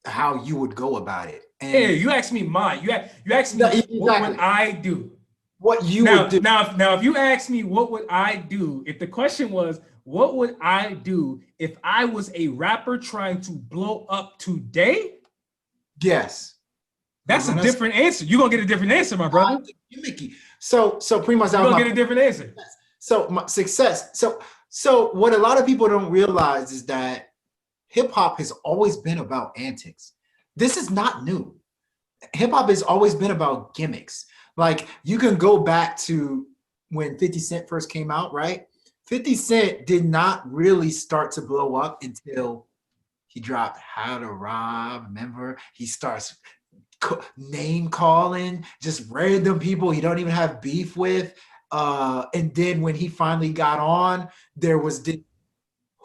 how you would go about it. And hey, you asked me mine. You asked me exactly. What would I do? What you would do. Now, if you ask me what would I do, if the question was what would I do if I was a rapper trying to blow up today? Yes. That's a different answer. You're gonna get a different answer, my brother. Gimmicky. So pretty much you're gonna get a different answer. So my success. So what a lot of people don't realize is that hip hop has always been about antics. This is not new. Hip hop has always been about gimmicks. Like you can go back to when 50 Cent first came out, right? 50 Cent did not really start to blow up until he dropped How to Rob. Remember, he starts name calling just random people he don't even have beef with. And then when he finally got on, there was this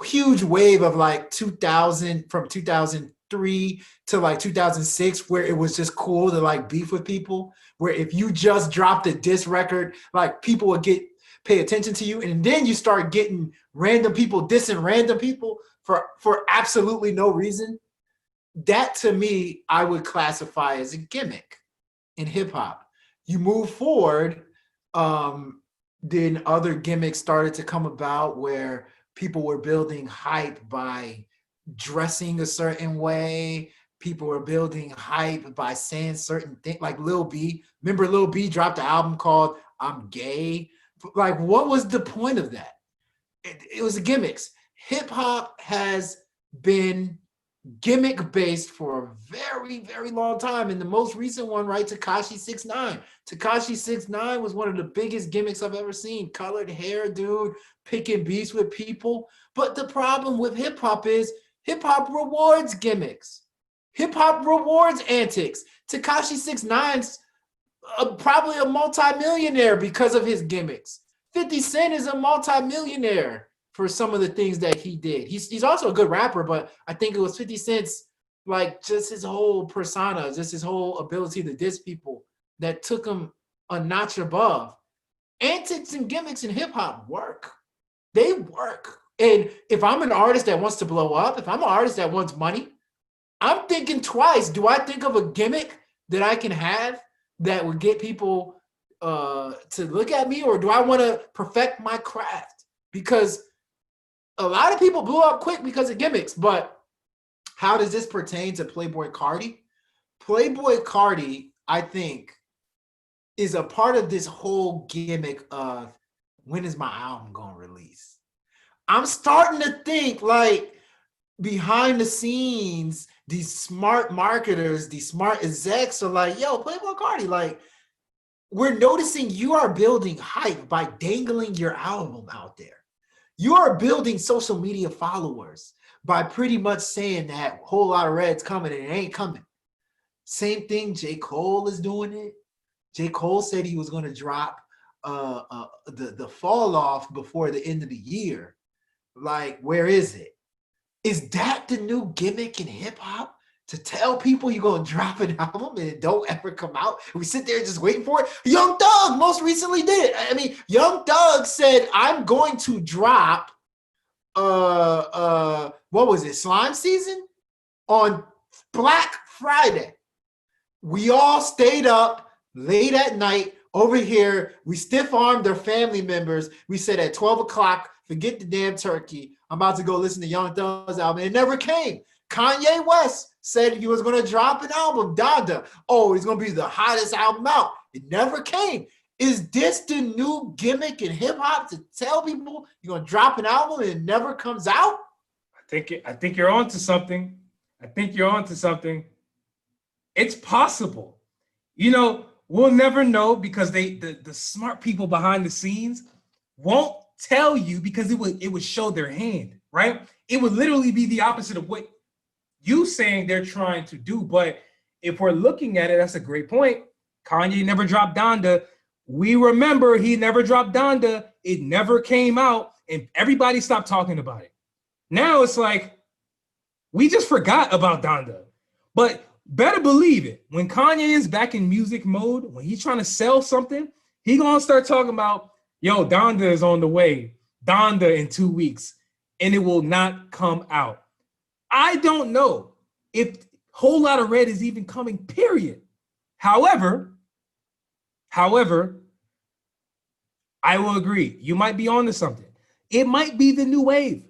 huge wave of like 2000 from 2003 to like 2006 where it was just cool to like beef with people, where if you just dropped a diss record, like people would pay attention to you. And then you start getting random people dissing random people for absolutely no reason. That to me, I would classify as a gimmick in hip hop. You move forward, then other gimmicks started to come about where people were building hype by dressing a certain way. People were building hype by saying certain things, like Lil B. Remember Lil B dropped an album called I'm Gay? Like, what was the point of that? It was gimmicks. Hip hop has been gimmick based for a very, very long time. And the most recent one, right? Tekashi 6ix9ine. Tekashi 6ix9ine was one of the biggest gimmicks I've ever seen. Colored hair, dude, picking beats with people. But the problem with hip hop is hip hop rewards gimmicks. Hip hop rewards antics. Tekashi 6ix9ine's probably a multi-millionaire because of his gimmicks. 50 Cent is a multi-millionaire for some of the things that he did. He's also a good rapper, but I think it was 50 Cent's, like, just his whole persona, just his whole ability to diss people that took him a notch above. Antics and gimmicks in hip hop work. They work. And if I'm an artist that wants to blow up, if I'm an artist that wants money, I'm thinking twice. Do I think of a gimmick that I can have that would get people to look at me, or do I want to perfect my craft? Because a lot of people blew up quick because of gimmicks, but how does this pertain to Playboi Carti? Playboi Carti, I think, is a part of this whole gimmick of when is my album gonna release? I'm starting to think like behind the scenes, these smart marketers, these smart execs are like, yo, Playboy Cardi, like, we're noticing you are building hype by dangling your album out there. You are building social media followers by pretty much saying that whole lot of red's coming and it ain't coming. Same thing, J. Cole is doing it. J. Cole said he was going to drop the fall off before the end of the year. Like, where is it? Is that the new gimmick in hip hop? To tell people you're going to drop an album and it don't ever come out? We sit there just waiting for it. Young Thug most recently did it. I mean, Young Thug said, I'm going to drop, what was it, Slime Season? On Black Friday. We all stayed up late at night over here. We stiff-armed their family members. We said at 12 o'clock, forget the damn turkey. I'm about to go listen to Young Thug's album. It never came. Kanye West said he was going to drop an album, Donda. Oh, it's going to be the hottest album out. It never came. Is this the new gimmick in hip-hop to tell people you're going to drop an album and it never comes out? I think you're onto something. I think you're onto something. It's possible. You know, we'll never know because the smart people behind the scenes won't tell you because it would show their hand, right? It would literally be the opposite of what you saying they're trying to do. But if we're looking at it, that's a great point. Kanye never dropped Donda. We remember he never dropped Donda. It never came out and everybody stopped talking about it. Now it's like, we just forgot about Donda. But better believe it, when Kanye is back in music mode, when he's trying to sell something, he gonna start talking about, yo, Donda is on the way, Donda in 2 weeks, and it will not come out. I don't know if Whole Lotta Red is even coming, period. However, I will agree, you might be onto something. It might be the new wave.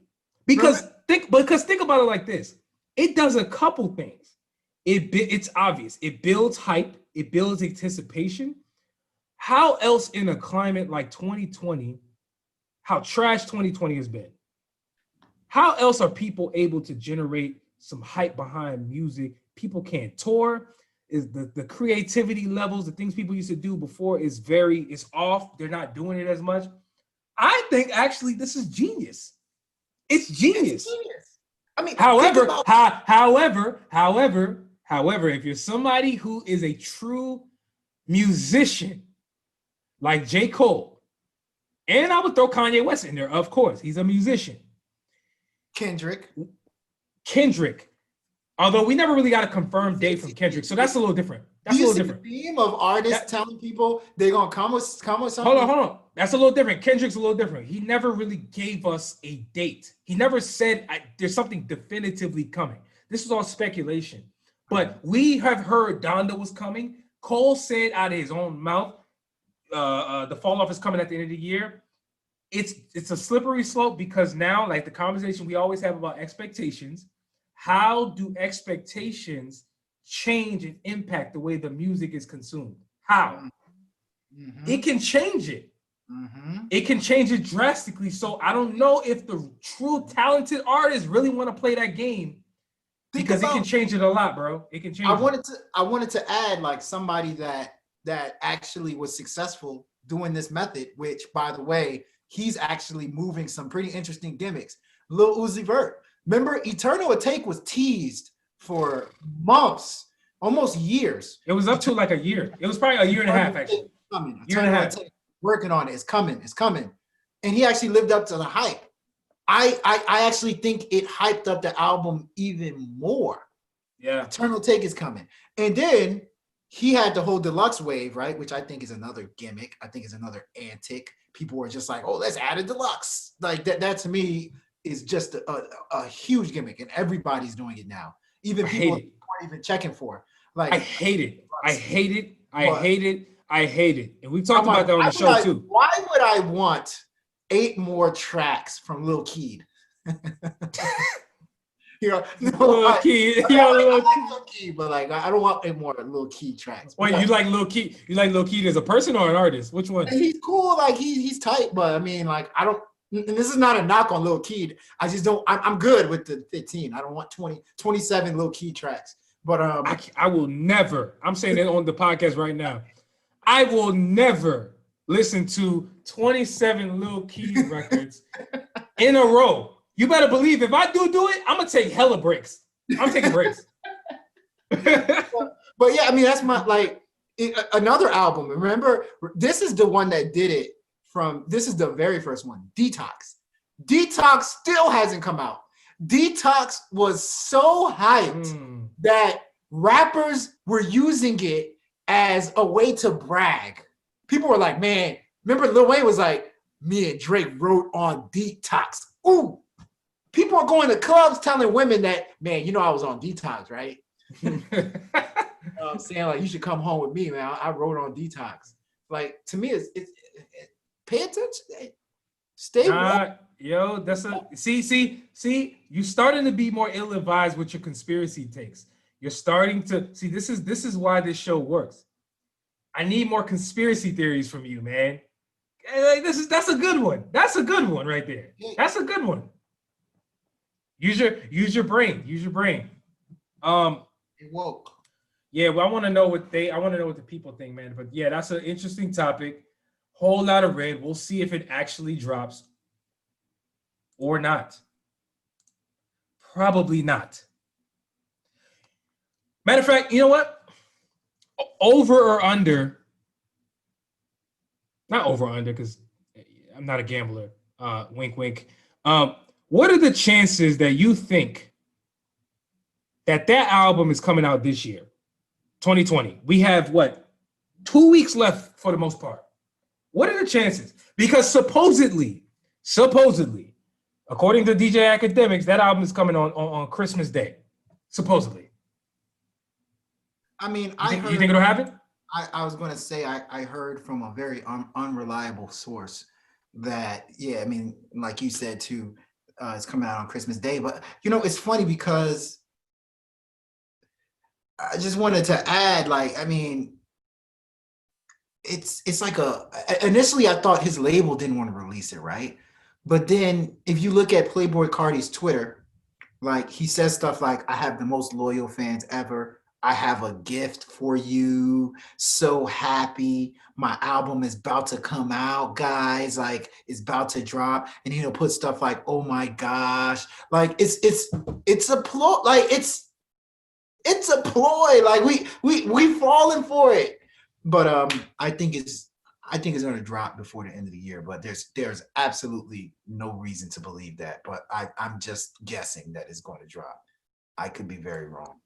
Because think about it like this. It does a couple things. It's obvious. It builds hype. It builds anticipation. How else in a climate like 2020, how trash 2020 has been, how else are people able to generate some hype behind music? People can't tour. Is the creativity levels, the things people used to do before is off. They're not doing it as much. I think actually this is genius. It's genius. I mean, however, if you're somebody who is a true musician like J. Cole, and I would throw Kanye West in there, of course, he's a musician. Kendrick. Although we never really got a confirmed date from Kendrick, so that's a little different. That's a little different. The theme of artists telling people they're gonna come with something. Hold on. That's a little different. Kendrick's a little different. He never really gave us a date. He never said there's something definitively coming. This is all speculation. But we have heard Donda was coming. Cole said out of his own mouth, the fall off is coming at the end of the year. It's a slippery slope because now, like the conversation we always have about expectations, how do expectations change and impact the way the music is consumed? How? Mm-hmm. It can change it. Mm-hmm. It can change it drastically. So I don't know if the true talented artists really want to play that game because it can change it a lot, bro. It can change. I wanted to add like somebody that actually was successful doing this method, which by the way, he's actually moving some pretty interesting gimmicks. Lil Uzi Vert. Remember, Eternal Take was teased for months, almost years. It was up to like a year. It was probably a year and a half, actually. Year and a half. Working on it. It's coming. And he actually lived up to the hype. I actually think it hyped up the album even more. Yeah. Eternal Take is coming. And then he had the whole deluxe wave, right? Which I think is another gimmick. I think is another antic. People were just like, oh, let's add a deluxe. Like that to me is just a huge gimmick, and everybody's doing it now. Even people aren't even checking for. Like, I hate it. And we talked about that on the show too. Why would I want 8 more tracks from Lil Keed? You know, Lil Key. I like Lil Key, but like I don't want any more Lil Key tracks. Wait, you like Lil Key? You like Lil Key as a person or an artist? Which one? He's cool, like he's tight, but I mean, like I don't. And this is not a knock on Lil Key. I just don't. I'm good with the 15. I don't want 27 Lil Key tracks. But I will never. I'm saying it on the podcast right now. I will never listen to 27 Lil Key records in a row. You better believe if I do it, I'm gonna take hella breaks. I'm taking breaks. but yeah, I mean that's my another album. Remember, this is the one that did it. This is the very first one, Detox. Detox still hasn't come out. Detox was so hyped that rappers were using it as a way to brag. People were like, man, remember Lil Wayne was like, me and Drake wrote on Detox. Ooh, people are going to clubs telling women that, man, you know I was on Detox, right? I'm saying like, you should come home with me, man. I wrote on Detox. Like, to me, it's pay attention. Stay woke. Yo, that's a see. You starting to be more ill-advised with your conspiracy takes. You're starting to see. This is why this show works. I need more conspiracy theories from you, man. That's a good one. That's a good one right there. That's a good one. Use your brain. Use your brain. It woke. Yeah, well, I want to know what the people think, man. But yeah, that's an interesting topic. Whole lot of red. We'll see if it actually drops or not. Probably not. Matter of fact, you know what? Over or under? Not over or under, because I'm not a gambler. Wink, wink. What are the chances that you think that album is coming out this year, 2020? We have, 2 weeks left for the most part. What are the chances? Because supposedly, according to DJ Academics, that album is coming on Christmas Day. Supposedly. I mean, you think it'll happen? I was going to say I heard from a very unreliable source that, yeah, I mean, like you said too, it's coming out on Christmas Day. But, it's funny because I just wanted to add, it's like initially I thought his label didn't want to release it, right? But then if you look at Playboi Carti's Twitter, he says stuff like, I have the most loyal fans ever. I have a gift for you. So happy. My album is about to come out, guys. It's about to drop. And he'll put stuff like, oh my gosh. It's a ploy. It's a ploy. We falling for it. But I think it's going to drop before the end of the year. But there's absolutely no reason to believe that. But I'm just guessing that it's going to drop. I could be very wrong.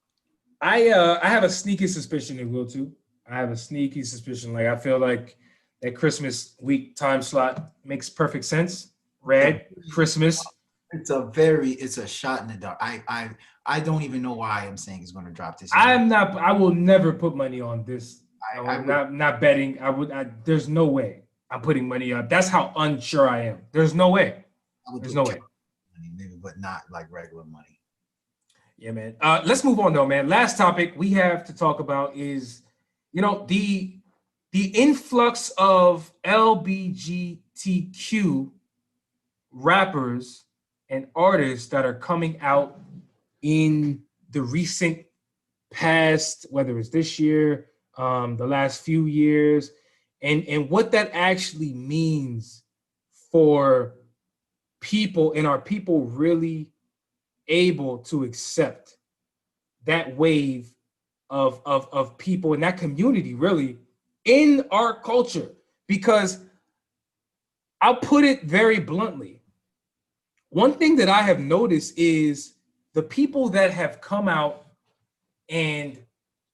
I have a sneaky suspicion it will too. I have a sneaky suspicion. I feel like that Christmas week time slot makes perfect sense. Red Christmas. It's a shot in the dark. I don't even know why I'm saying it's going to drop this year. I will never put money on this. I'm not betting. There's no way I'm putting money up. That's how unsure I am. There's no way. There's no way. Maybe, but not like regular money. Yeah, man. Let's move on though, man. Last topic we have to talk about is, the influx of LGBTQ rappers and artists that are coming out in the recent past, whether it's this year, the last few years, and what that actually means for people, and are people really able to accept that wave of people in that community really in our culture? Because I'll put it very bluntly, one thing that I have noticed is the people that have come out, and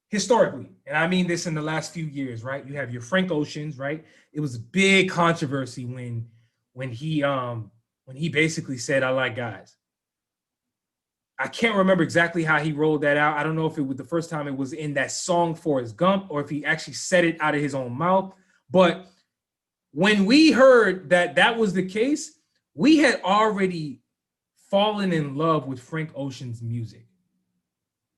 historically, and I mean this in the last few years, right? You have your Frank Oceans, right? It was a big controversy when he basically said, I like guys. I can't remember exactly how he rolled that out. I don't know if it was the first time it was in that song Forrest Gump or if he actually said it out of his own mouth. But when we heard that was the case, we had already fallen in love with Frank Ocean's music,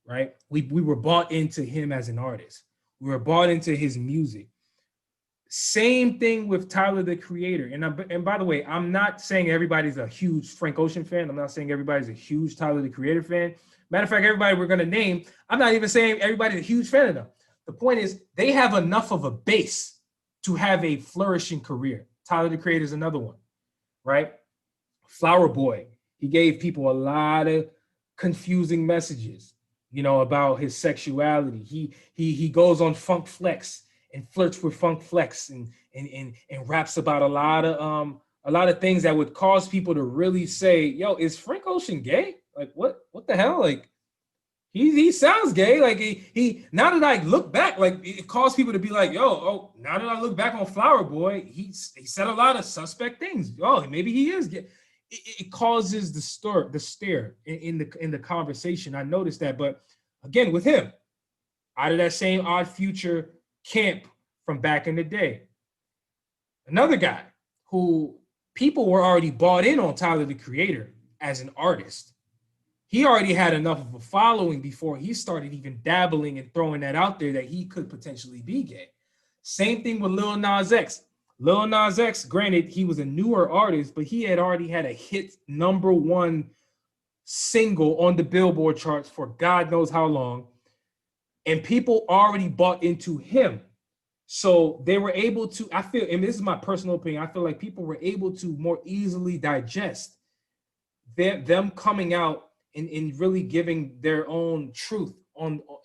right? We were bought into him as an artist. We were bought into his music. Same thing with Tyler, the Creator. And by the way, I'm not saying everybody's a huge Frank Ocean fan. I'm not saying everybody's a huge Tyler, the Creator fan. Matter of fact, everybody we're going to name, I'm not even saying everybody's a huge fan of them. The point is they have enough of a base to have a flourishing career. Tyler, the Creator is another one, right? Flower Boy, he gave people a lot of confusing messages, about his sexuality. He goes on Funk Flex and flirts with Funk Flex and raps about a lot of things that would cause people to really say, yo, is Frank Ocean gay? Like what the hell? Like he sounds gay. Like he now that I look back, like it caused people to be like, now that I look back on Flower Boy, he said a lot of suspect things. Oh, maybe he is gay. It causes the stare in the conversation. I noticed that, but again, with him, out of that same Odd Future camp from back in the day, another guy who people were already bought in on, Tyler, the Creator, as an artist. He already had enough of a following before he started even dabbling and throwing that out there that he could potentially be gay. Same thing with Lil Nas X. Lil Nas X, granted, he was a newer artist, but he had already had a hit #1 single on the Billboard charts for God knows how long. And people already bought into him. So they were able to, I feel, and this is my personal opinion, I feel like people were able to more easily digest them coming out and really giving their own truth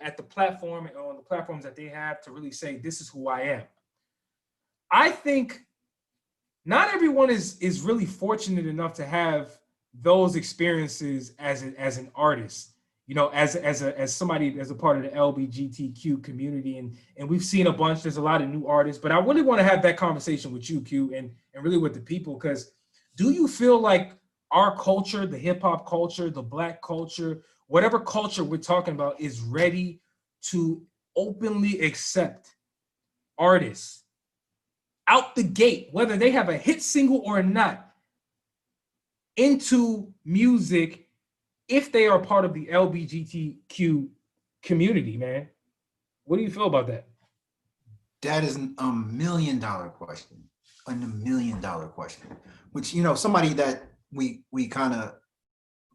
at the platform and on the platforms that they have to really say, this is who I am. I think not everyone is really fortunate enough to have those experiences as an artist, as somebody, as a part of the LGBTQ community. And we've seen a bunch, there's a lot of new artists, but I really want to have that conversation with you, Q, and really with the people, because do you feel like our culture, the hip hop culture, the Black culture, whatever culture we're talking about, is ready to openly accept artists out the gate, whether they have a hit single or not, into music if they are part of the LGBTQ community, man? What do you feel about that? That is $1 million question. $1 million question. Which, somebody that we kind of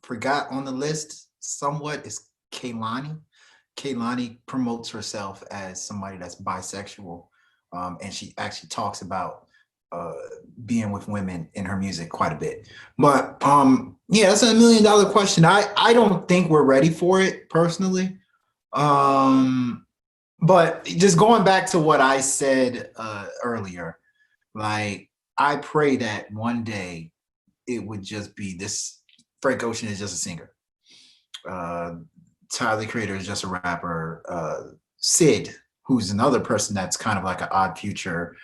forgot on the list somewhat is Kehlani. Kehlani promotes herself as somebody that's bisexual. And she actually talks about being with women in her music quite a bit. But yeah, that's $1 million question. I don't think we're ready for it personally. But just going back to what I said earlier, like I pray that one day it would just be this: Frank Ocean is just a singer. Tyler, the Creator, is just a rapper. Sid, who's another person that's kind of like an Odd Future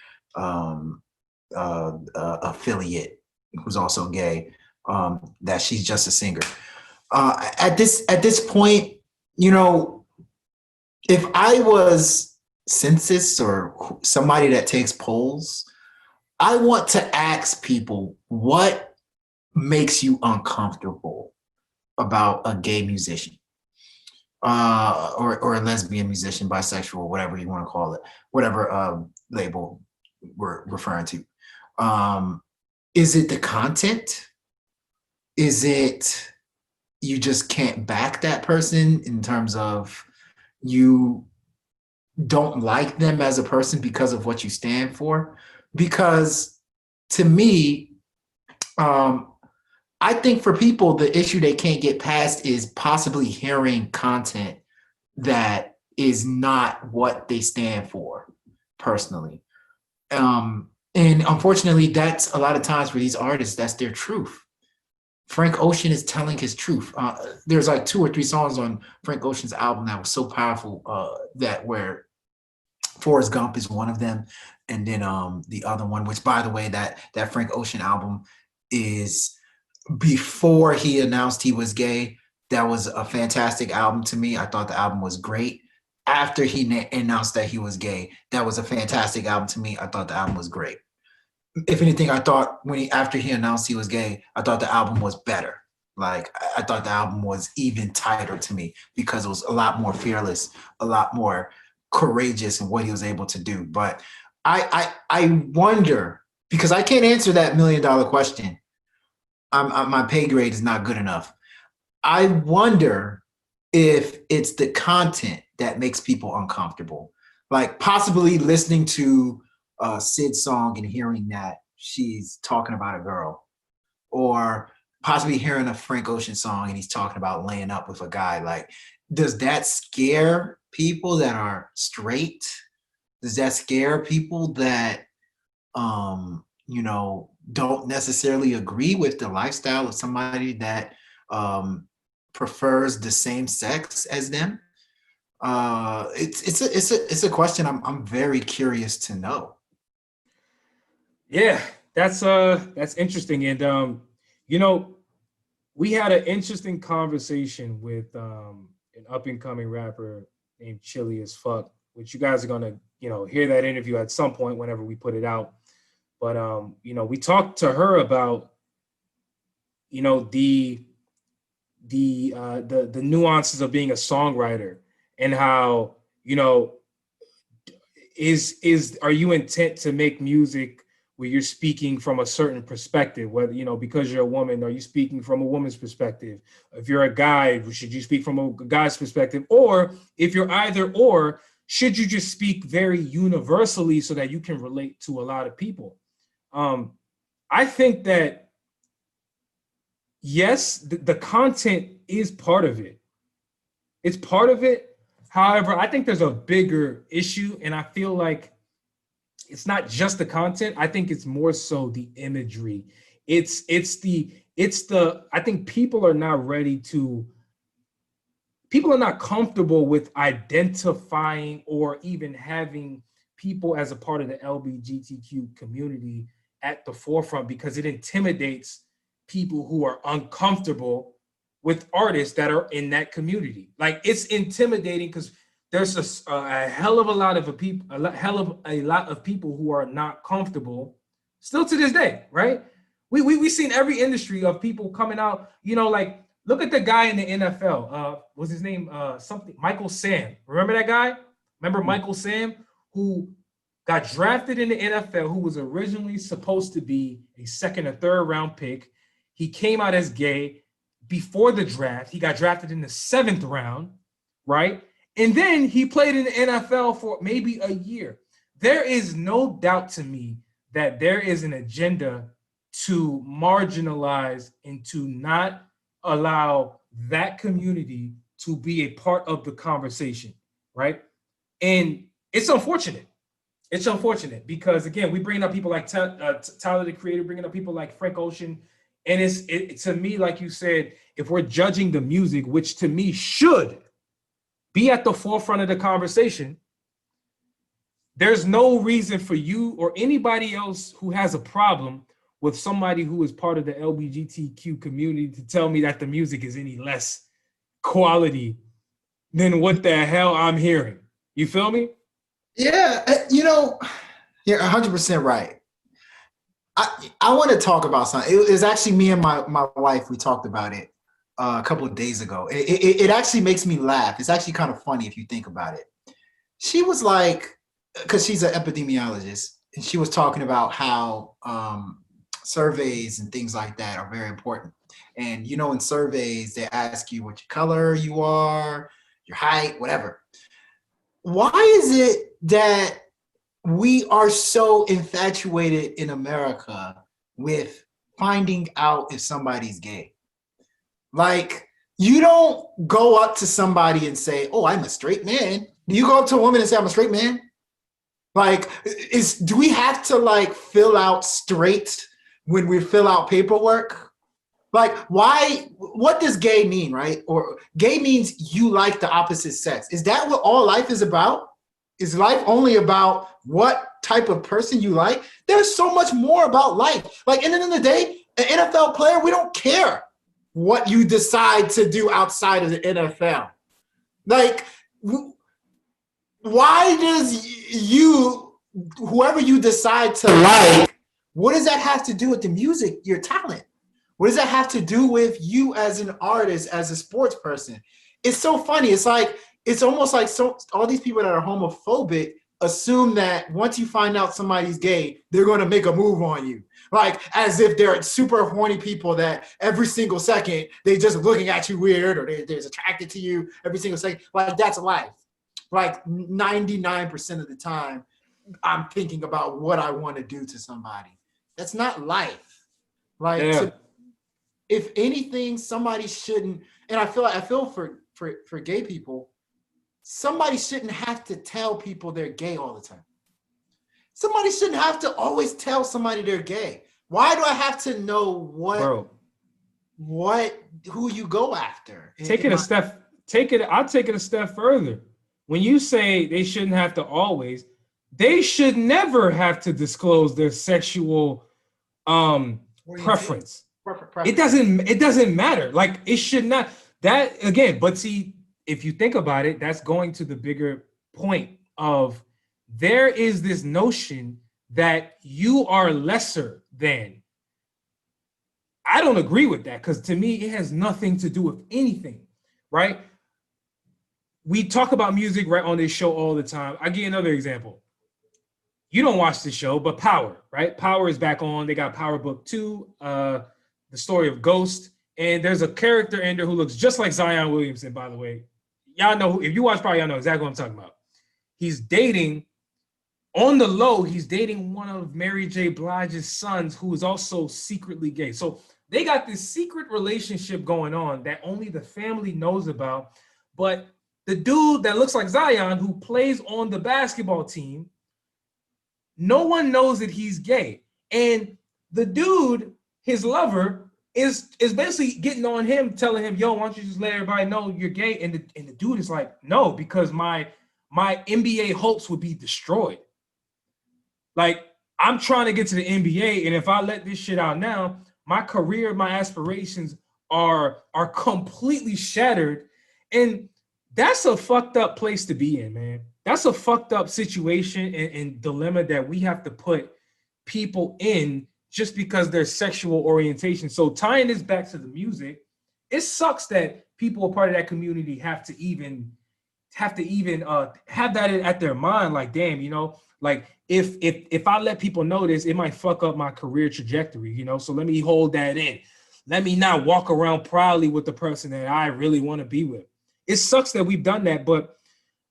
affiliate, who's also gay, that she's just a singer. At this point, if I was census or somebody that takes polls, I want to ask people, what makes you uncomfortable about a gay musician? Or a lesbian musician, bisexual, whatever you want to call it, whatever label we're referring to. Is it the content? Is it you just can't back that person in terms of you don't like them as a person because of what you stand for? Because to me, I think for people, the issue they can't get past is possibly hearing content that is not what they stand for personally. And unfortunately, that's a lot of times for these artists, that's their truth. Frank Ocean is telling his truth. There's like 2 or 3 songs on Frank Ocean's album that was so powerful, that where Forrest Gump is one of them. And then the other one, which by the way, that Frank Ocean album is before he announced he was gay. That was a fantastic album to me. I thought the album was great. After he announced that he was gay, that was a fantastic album to me. I thought the album was great. If anything, I thought after he announced he was gay, I thought the album was better. Like I thought the album was even tighter to me because it was a lot more fearless, a lot more courageous in what he was able to do. But I wonder, because I can't answer that $1 million question. My pay grade is not good enough. I wonder if it's the content that makes people uncomfortable. Like possibly listening to Sid's song and hearing that she's talking about a girl, or possibly hearing a Frank Ocean song and he's talking about laying up with a guy. Like, does that scare people that are straight? Does that scare people that don't necessarily agree with the lifestyle of somebody that prefers the same sex as them? It's a question I'm very curious to know. Yeah, that's interesting. And we had an interesting conversation with an up and coming rapper named Chili as Fuck, which you guys are gonna hear that interview at some point whenever we put it out. But we talked to her about the nuances of being a songwriter, and how are you intent to make music where you're speaking from a certain perspective, whether because you're a woman, are you speaking from a woman's perspective? If you're a guy, should you speak from a guy's perspective? Or if you're either or, should you just speak very universally so that you can relate to a lot of people? I think that yes, the content is part of it. It's part of it. However, I think there's a bigger issue, and I feel like it's not just the content. I think it's more so the imagery. It's the I think people are not comfortable with identifying or even having people as a part of the LGBTQ community at the forefront, because it intimidates people who are uncomfortable with artists that are in that community. Like, it's intimidating because there's a hell of a lot of people who are not comfortable still to this day, right? We've seen every industry of people coming out, like, look at the guy in the NFL. What's his name? Michael Sam. Remember that guy? Remember Michael Sam, who got drafted in the NFL, who was originally supposed to be a second or third round pick. He came out as gay before the draft. He got drafted in the 7th round, right? And then he played in the NFL for maybe a year. There is no doubt to me that there is an agenda to marginalize and to not allow that community to be a part of the conversation, right? And it's unfortunate. It's unfortunate because, again, we bring up people like Tyler, the Creator, bringing up people like Frank Ocean. And it's to me, like you said, if we're judging the music, which to me should be at the forefront of the conversation, there's no reason for you or anybody else who has a problem with somebody who is part of the LGBTQ community to tell me that the music is any less quality than what the hell I'm hearing. You feel me? Yeah, you're 100% right. I want to talk about something. It was actually me and my wife, we talked about it a couple of days ago. It actually makes me laugh. It's actually kind of funny if you think about it. She was like, because she's an epidemiologist, and she was talking about how surveys and things like that are very important. And, in surveys, they ask you what your color you are, your height, whatever. Why is it that we are so infatuated in America with finding out if somebody's gay? Like, you don't go up to somebody and say, "Oh, I'm a straight man." Do you go up to a woman and say, "I'm a straight man"? Like, do we have to fill out straight when we fill out paperwork? Like, why? What does gay mean, right? Or gay means you like the opposite sex. Is that what all life is about? Is life only about what type of person you like? There's so much more about life. Like, at the end of the day, an NFL player, we don't care what you decide to do outside of the NFL. Like, why does whoever you decide to like, what does that have to do with the music, your talent? What does that have to do with you as an artist, as a sports person? It's so funny. It's like, it's almost like all these people that are homophobic assume that once you find out somebody's gay, they're going to make a move on you. Like as if they're super horny people that every single second they just looking at you weird, or they're attracted to you every single second. Like that's life. Like 99% of the time, I'm thinking about what I want to do to somebody. That's not life. Like if anything, somebody shouldn't, and I feel for gay people, somebody shouldn't have to tell people they're gay all the time. Somebody shouldn't have to always tell somebody they're gay. Why do I have to know who you go after? I'll take it a step further. When you say they shouldn't have to always, they should never have to disclose their sexual preference. It doesn't matter. Like it should not. That again, but see, if you think about it, that's going to the bigger point of there is this notion that you are lesser than. I don't agree with that, because to me, it has nothing to do with anything, right? We talk about music right on this show all the time. I give you another example. You don't watch the show, but Power, right? Power is back on. They got Power Book 2, the story of Ghost. And there's a character in there who looks just like Zion Williamson, by the way. Y'all know, if you watch Power, y'all know exactly what I'm talking about. He's dating, on the low, he's dating one of Mary J. Blige's sons, who is also secretly gay. So they got this secret relationship going on that only the family knows about. But the dude that looks like Zion, who plays on the basketball team, no one knows that he's gay. And the dude, his lover, is basically getting on him, telling him, yo, why don't you just let everybody know you're gay? And the dude is like, no, because my NBA hopes would be destroyed. Like, I'm trying to get to the NBA, and if I let this shit out now, my career, my aspirations are completely shattered. And that's a fucked up place to be in, man. That's a fucked up situation and dilemma that we have to put people in just because their sexual orientation. So tying this back to the music, it sucks that people a part of that community have to even have that at their mind. Like, damn, you know, like if I let people know this, it might fuck up my career trajectory, you know. So let me hold that in. Let me not walk around proudly with the person that I really want to be with. It sucks that we've done that, but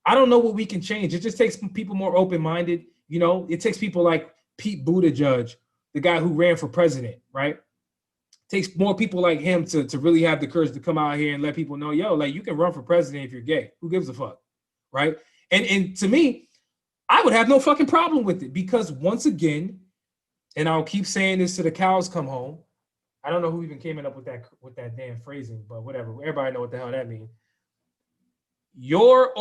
I don't know what we can change. It just takes people more open-minded. You know, it takes people like Pete Buttigieg, the guy who ran for president, right? It takes more people like him to really have the courage to come out here and let people know, yo, like, you can run for president if you're gay. Who gives a fuck, right? And to me, I would have no fucking problem with it, because once again, and I'll keep saying this till the cows come home. I don't know who even came up with that damn phrasing, but whatever. Everybody know what the hell that means. Your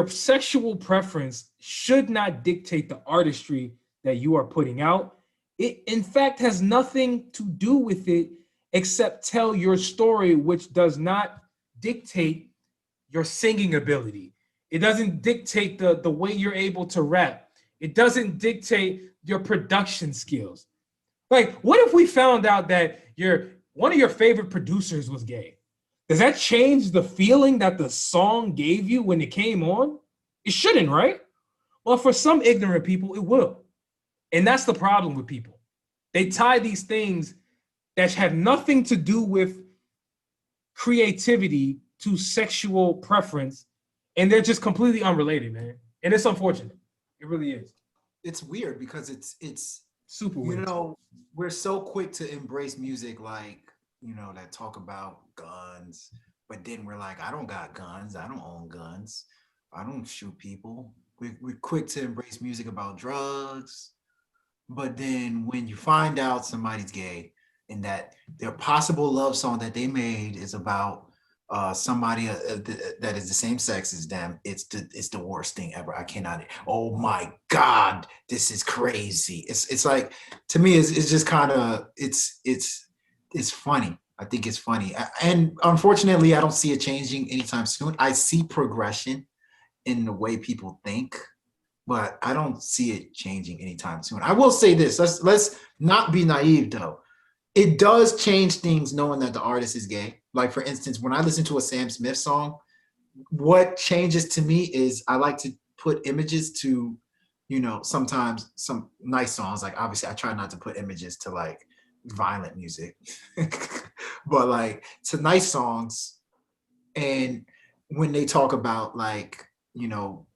sexual preference should not dictate the artistry that you are putting out. It, in fact, has nothing to do with it except tell your story, which does not dictate your singing ability. It doesn't dictate the way you're able to rap. It doesn't dictate your production skills. Like, what if we found out that one of your favorite producers was gay? Does that change the feeling that the song gave you when it came on? It shouldn't, right? Well, for some ignorant people, it will. And that's the problem with people. They tie these things that have nothing to do with creativity to sexual preference, and they're just completely unrelated, man. And it's unfortunate. It really is. It's weird because it's super weird. You know, we're so quick to embrace music like, you know, that talk about guns, but then we're like, I don't got guns. I don't own guns. I don't shoot people. We're quick to embrace music about drugs. But then when you find out somebody's gay and that their possible love song that they made is about somebody that is the same sex as them, it's the worst thing ever. I cannot. Oh my God, this is crazy. It's like, to me, it's just kind of it's funny. I think it's funny, and unfortunately, I don't see it changing anytime soon. I see progression in the way people think, but I don't see it changing anytime soon. I will say this: let's not be naive, though. It does change things knowing that the artist is gay. Like for instance, when I listen to a Sam Smith song, what changes to me is I like to put images to, sometimes some nice songs. Like obviously I try not to put images to like violent music, but like to nice songs. And when they talk about like,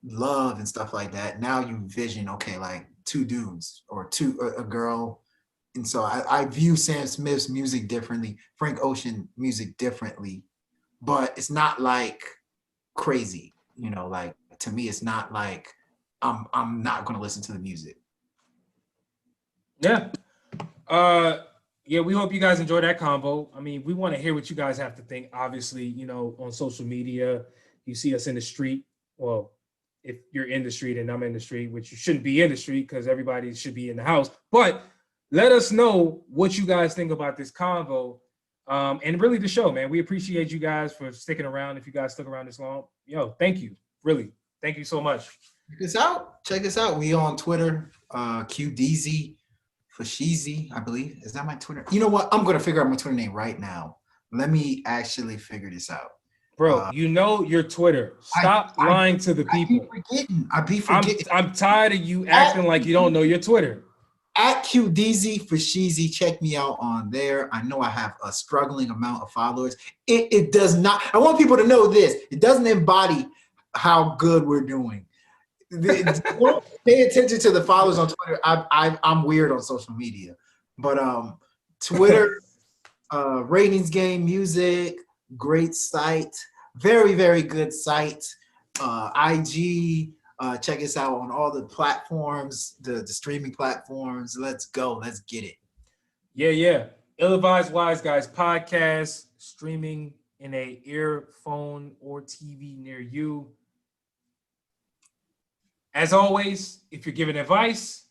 love and stuff like that, now you vision, okay, like two dudes or a girl. And so I view Sam Smith's music differently, Frank Ocean music differently, but it's not like crazy, like to me, it's not like I'm not gonna listen to the music. Yeah. Yeah, we hope you guys enjoy that combo. I mean, we want to hear what you guys have to think. Obviously, on social media, you see us in the street. Well, if you're in the street and I'm in the street, which you shouldn't be in the street because everybody should be in the house. But let us know what you guys think about this convo. And really the show, man. We appreciate you guys for sticking around. If you guys stuck around this long, thank you. Really. Thank you so much. Check us out. We on Twitter, QDZ Fashizi, I believe. Is that my Twitter? You know what? I'm gonna figure out my Twitter name right now. Let me actually figure this out. Bro, your Twitter. Stop lying to the people. I be forgetting. I'm tired of you acting like you don't know your Twitter. At QDZ Fashizi, check me out on there. I know I have a struggling amount of followers. It does not. I want people to know this. It doesn't embody how good we're doing. Don't pay attention to the followers on Twitter. I'm weird on social media, but Twitter, ratings game, music, great site, very very good site. IG, check us out on all the platforms, the streaming platforms. Let's go, let's get it. Yeah. Ill-Advised Wise Guys podcast streaming in a earphone or TV near you. As always, if you're giving advice,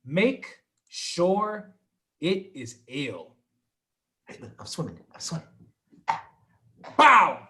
make sure it is ill. Hey, look, I'm swimming. Bow!